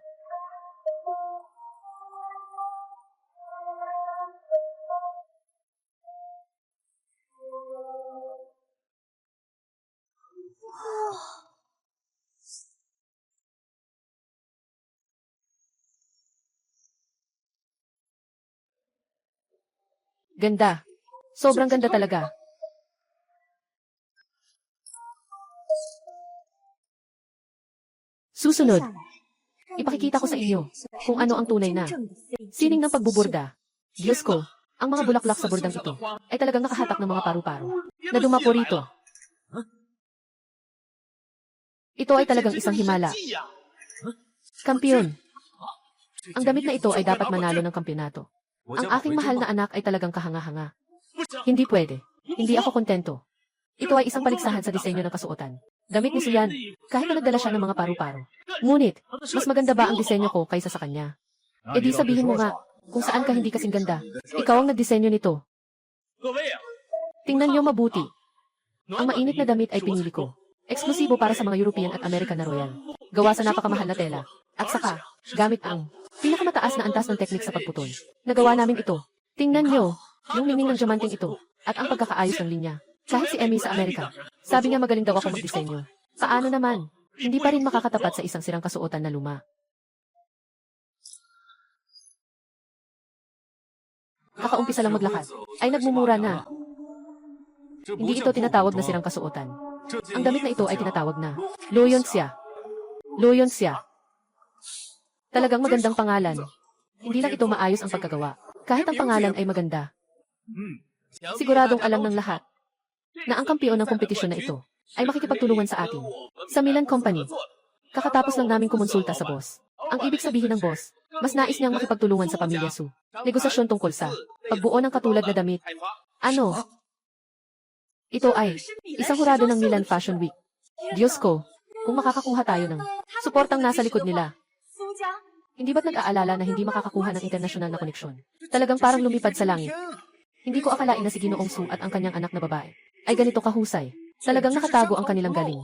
Ganda. Sobrang ganda talaga. Susunod, ipakikita ko sa inyo kung ano ang tunay na sining ng pagbuburda. Diyos ko, ang mga bulaklak sa burdang ito ay talagang nakahatak ng mga paru-paro na dumapo rito. Ito ay talagang isang himala. Kampiyon. Ang damit na ito ay dapat manalo ng kampyonato. Ang aking mahal na anak ay talagang kahanga-hanga. Hindi pwede. Hindi ako kontento. Ito ay isang paligsahan sa disenyo ng kasuotan. Damit ni Suyan, kahit na nagdala siya ng mga paru-paro. Ngunit, mas maganda ba ang disenyo ko kaysa sa kanya? E di sabihin mo nga, kung saan ka hindi kasing ganda. Ikaw ang nagdisenyo nito. Tingnan niyo mabuti. Ang mainit na damit ay pinili ko. Eksklusibo para sa mga European at American na royal. Gawa sa napakamahal na tela. At saka, gamit ang pinakamataas na antas ng teknik sa pagputol. Nagawa namin ito. Tingnan niyo, yung lining ng diamanting ito, at ang pagkakaayos ng linya. Kahit si Emmy sa Amerika, sabi niya magaling daw ako magdisenyo. Paano naman? Hindi pa rin makakatapat sa isang sirang kasuotan na luma. Kakaumpisa lang maglakad, ay nagmumura na. Hindi ito tinatawag na sirang kasuotan. Ang damit na ito ay tinatawag na Loyon siya. Loyon siya. Talagang magandang pangalan. Hindi lang ito maayos ang pagkagawa. Kahit ang pangalan ay maganda. Siguradong alam ng lahat na ang kampiyon ng kompetisyon na ito ay makikipagtulungan sa atin. Sa Milan Company, kakatapos lang naming kumonsulta sa boss. Ang ibig sabihin ng boss, mas nais niyang makipagtulungan sa pamilya Su. Negosasyon tungkol sa pagbuo ng katulad na damit. Ano? Ito ay isang hurado ng Milan Fashion Week. Diyos ko, kung makakakuha tayo ng suportang nasa likod nila. Hindi ba't nag-aalala na hindi makakakuha ng internasyonal na koneksyon? Talagang parang lumipad sa langit. Hindi ko akalain na si Ginoong Su at ang kanyang anak na babae ay ganito kahusay. Talagang nakatago ang kanilang galing.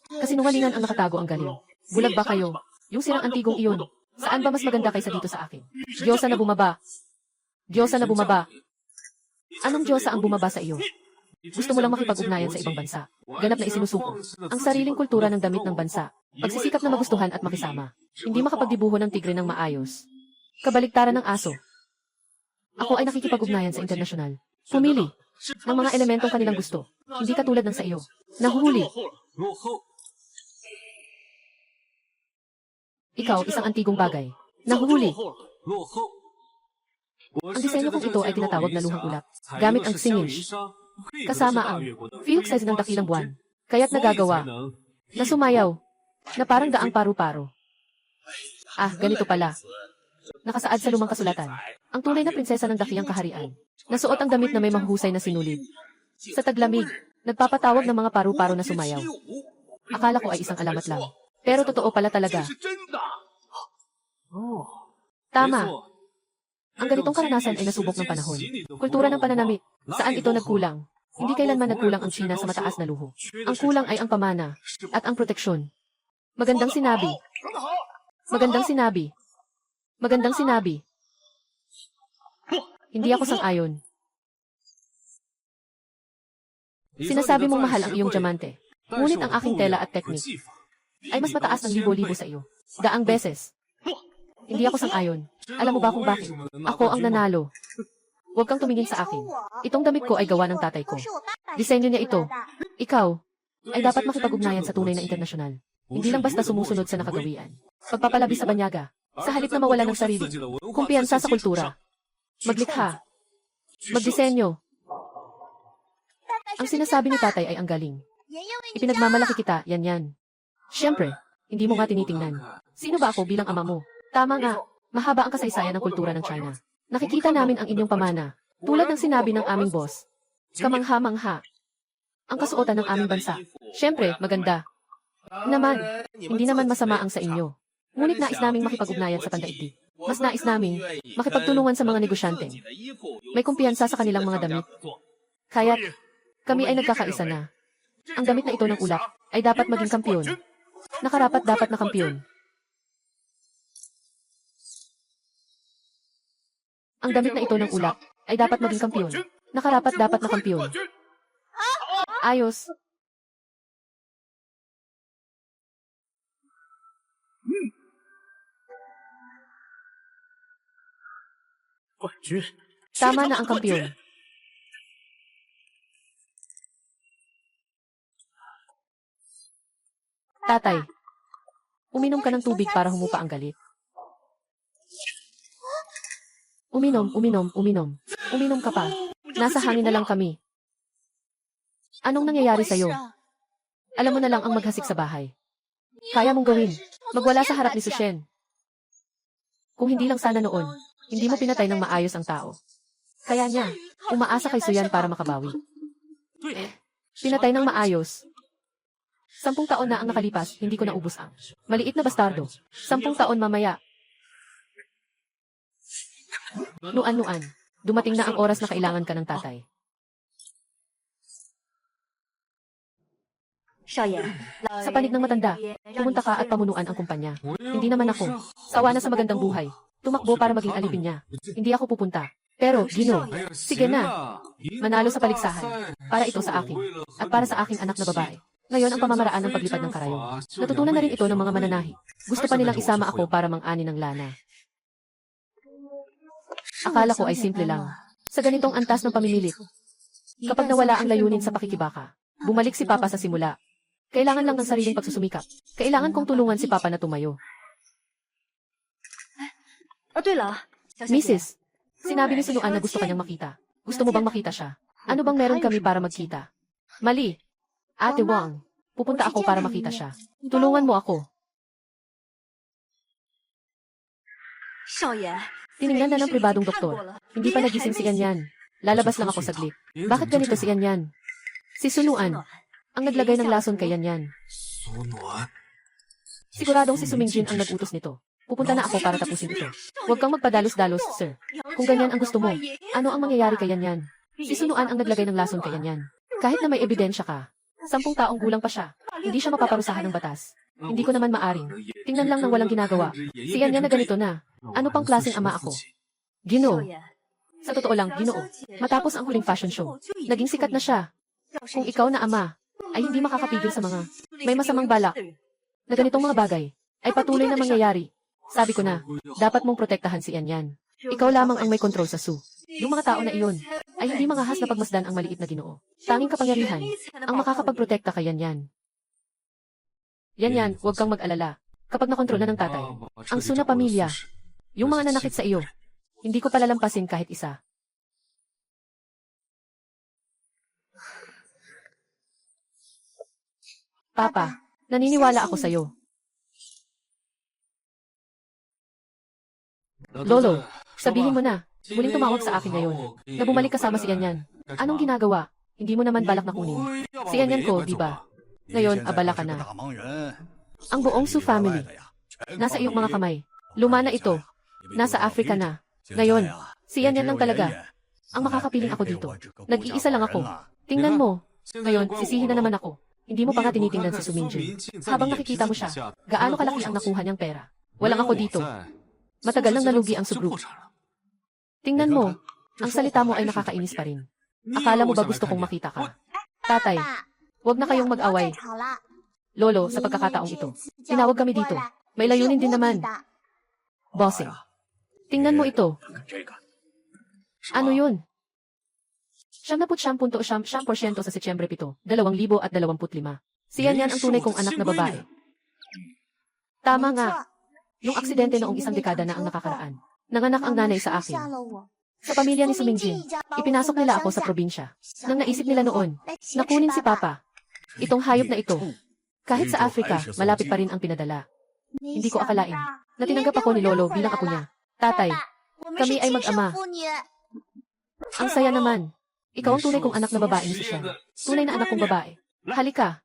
Kasinungalingan ang nakatago ang galing. Bulag ba kayo? Yung sirang antigong iyon. Saan ba mas maganda kaysa dito sa akin? Diyosa na bumaba. Diyosa na bumaba. Anong Diyosa ang bumaba sa iyo? Gusto mo lang makipag-ugnayan sa ibang bansa. Ganap na isinusuko ang sariling kultura ng damit ng bansa. Pagsisikap na magustuhan at makisama. Hindi makapagdibuho ng tigre ng maayos. Kabaligtaran ng aso. Ako ay nakikipag-ugnayan sa internasyonal. Pumili ng mga elementong kanilang gusto. Hindi katulad ng sa iyo. Nahuhuli. Ikaw, isang antigong bagay. Nahuhuli. Ang disenyo kong ito ay tinatawag na luhang ulap. Gamit ang singish. Kasama ang field size ng dakilang buwan. Kaya't nagagawa na sumayaw na parang daang paru-paro. Ah, ganito pala. Nakasaad sa lumang kasulatan. Ang tunay na prinsesa ng dakiyang kaharian. Nasuot ang damit na may mahusay na sinulid. Sa taglamig, nagpapatawag ng mga paru-paro na sumayaw. Akala ko ay isang alamat lang. Pero totoo pala talaga. Tama. Ang ganitong karanasan ay nasubok ng panahon. Kultura ng pananamit. Saan ito nagkulang? Hindi kailanman nagkulang ang China sa mataas na luho. Ang kulang ay ang pamana at ang proteksyon. Magandang sinabi. Magandang sinabi. Magandang sinabi. Hindi ako sang-ayon. Sinasabi mong mahal ang iyong diamante. Ngunit ang aking tela at teknik ay mas mataas ng libo-libo sa iyo. Daang beses. Hindi ako sang-ayon. Alam mo ba kung bakit? Ako ang nanalo. Huwag kang tumingin sa akin. Itong damit ko ay gawa ng tatay ko. Disenyo niya ito. Ikaw ay dapat makipag-ugnayan sa tunay na internasyonal. Hindi lang basta sumusunod sa nakagawian. Pagpapalabi sa banyaga. Sa halip na mawala ng sarili. Kumpiyansa sa kultura. Maglikha. Magdisenyo. Ang sinasabi ni tatay ay ang galing. Ipinagmamalaki kita, yan. Siyempre, hindi mo nga tinitingnan. Sino ba ako bilang ama mo? Tama nga, mahaba ang kasaysayan ng kultura ng China. Nakikita namin ang inyong pamana. Tulad ng sinabi ng aming boss. Kamangha-mangha. Ang kasuotan ng aming bansa. Siyempre, maganda. Hindi naman masama ang sa inyo. Ngunit nais naming makipag-ugnayan sa pandaigdig. Mas nais naming makipagtulungan sa mga negosyante. May kumpiyansa sa kanilang mga damit. Kaya't, Kami ay nagkakaisa na. Ang damit na ito ng ulap ay dapat maging kampiyon. Nakarapat dapat na kampiyon. Ang damit na ito ng ulap ay dapat maging kampiyon. Nakarapat dapat na kampiyon. Ayos. Tama na ang kampiyon. Tatay, uminom ka ng tubig para humupa ang galit. Uminom, uminom, uminom. Uminom ka pa. Nasa hangin na lang kami. Anong nangyayari sa'yo? Alam mo na lang ang maghasik sa bahay. Kaya mong gawin. Magwala sa harap ni Sushen. Kung hindi lang sana noon, hindi mo pinatay ng maayos ang tao. Kaya niya, umaasa kay Suyan para makabawi. Pinatay ng maayos. 10 taon na ang nakalipas, hindi ko naubos ang maliit na bastardo. 10 taon mamaya. Nuan-nuan. Dumating na ang oras na kailangan ka ng tatay. Sa panig ng matanda, pumunta ka at pamunuan ang kumpanya. Hindi naman ako. Sawa na sa magandang buhay. Tumakbo para maging alipin niya. Hindi ako pupunta. Pero, Gino, sige na. Manalo sa paligsahan. Para ito sa akin. At para sa aking anak na babae. Ngayon ang pamamaraan ng paglipad ng karayom. Natutunan na rin ito ng mga mananahi. Gusto pa nilang isama ako para mang-ani ng lana. Akala ko ay simple lang. Sa ganitong antas ng pamimilit. Kapag nawala ang layunin sa pakikibaka, bumalik si Papa sa simula. Kailangan lang ng sariling pagsusumikap. Kailangan kong tulungan si Papa na tumayo. Mrs., sinabi ni Sunuan na gusto kanyang makita. Gusto mo bang makita siya? Ano bang meron kami para magkita? Mali. Ate Wang, pupunta ako para makita siya. Tulungan mo ako. Tiningnan na ng pribadong doktor. Hindi pa nagising si Yanyan. Lalabas lang ako saglit. Bakit ganito si Yanyan? Si Sunuan, ang naglagay ng lason kay Yanyan. Siguradong si Sumingjin ang nag-utos nito. Pupunta na ako para tapusin ito. Huwag kang magpadalos-dalos, sir. Kung ganyan ang gusto mo, ano ang mangyayari kay Yanyan? Si Sunuan ang naglagay ng lason kay Yanyan. Kahit na may ebidensya ka, 10 taong gulang pa siya, hindi siya mapaparusahan ng batas. Hindi ko naman maaring. Tingnan lang ng walang ginagawa. Si Yanyan na ganito na. Ano pang klaseng ama ako? Ginoo. Sa totoo lang, Ginoo. Matapos ang huling fashion show, naging sikat na siya. Kung ikaw na ama, ay hindi makakapigil sa mga may masamang balak na ganitong mga bagay ay patuloy na mangyayari. Sabi ko na, dapat mong protektahan si Yanyan. Ikaw lamang ang may kontrol sa Su. Yung mga tao na iyon ay hindi mangahas na pagmasdan ang maliit na Ginoo. Tanging kapangyarihan ang makakapagprotekta kay Yanyan. Yanyan, huwag kang mag-alala. Kapag nakontrol na ng tatay, ang Su na pamilya, yung mga nanakit sa iyo, hindi ko palalampasin kahit isa. Papa, naniniwala ako sa'yo. Lolo, sabihin mo na, muling tumawag sa akin ngayon, na bumalik kasama si Yanyan. Anong ginagawa? Hindi mo naman balak na kunin. Si Yanyan ko, di ba? Ngayon, abala ka na. Ang buong Su family, nasa iyong mga kamay. Luma na ito. Nasa Africa na. Ngayon, si Yanyan lang talaga. Ang makakapiling ako dito. Nag-iisa lang ako. Tingnan mo. Ngayon, sisihin na naman ako. Hindi mo pa nga tinitingnan si Sumingjin. Habang nakikita mo siya, gaano kalaki ang nakuha niyang pera. Walang ako dito. Matagal nang nalugi ang Su-group. Tingnan mo, ang salita mo ay nakakainis pa rin. Akala mo ba gusto kong makita ka? Tatay, huwag na kayong mag-away. Lolo, sa pagkakataong ito, tinawag kami dito. May layunin din naman. Bossing. Tingnan mo ito. Ano yun? 79.9% sa Setyembre 7, 2025. Si Yanyan ang tunay kong anak na babae. Tama nga. Yung aksidente noong isang dekada na ang nakakaraan. Nanganak ang nanay sa akin. Sa pamilya ni Sumingjin, ipinasok nila ako sa probinsya. Nang naisip nila noon, nakunin si Papa. Itong hayop na ito. Kahit sa Africa, malapit pa rin ang pinadala. Hindi ko akalain na tinanggap ako ni Lolo bilang apo niya. Tatay, kami ay mag-ama. Ang saya naman. Ikaw ang tunay kong anak na babae ni Sushen. Tunay na anak kong babae. Halika.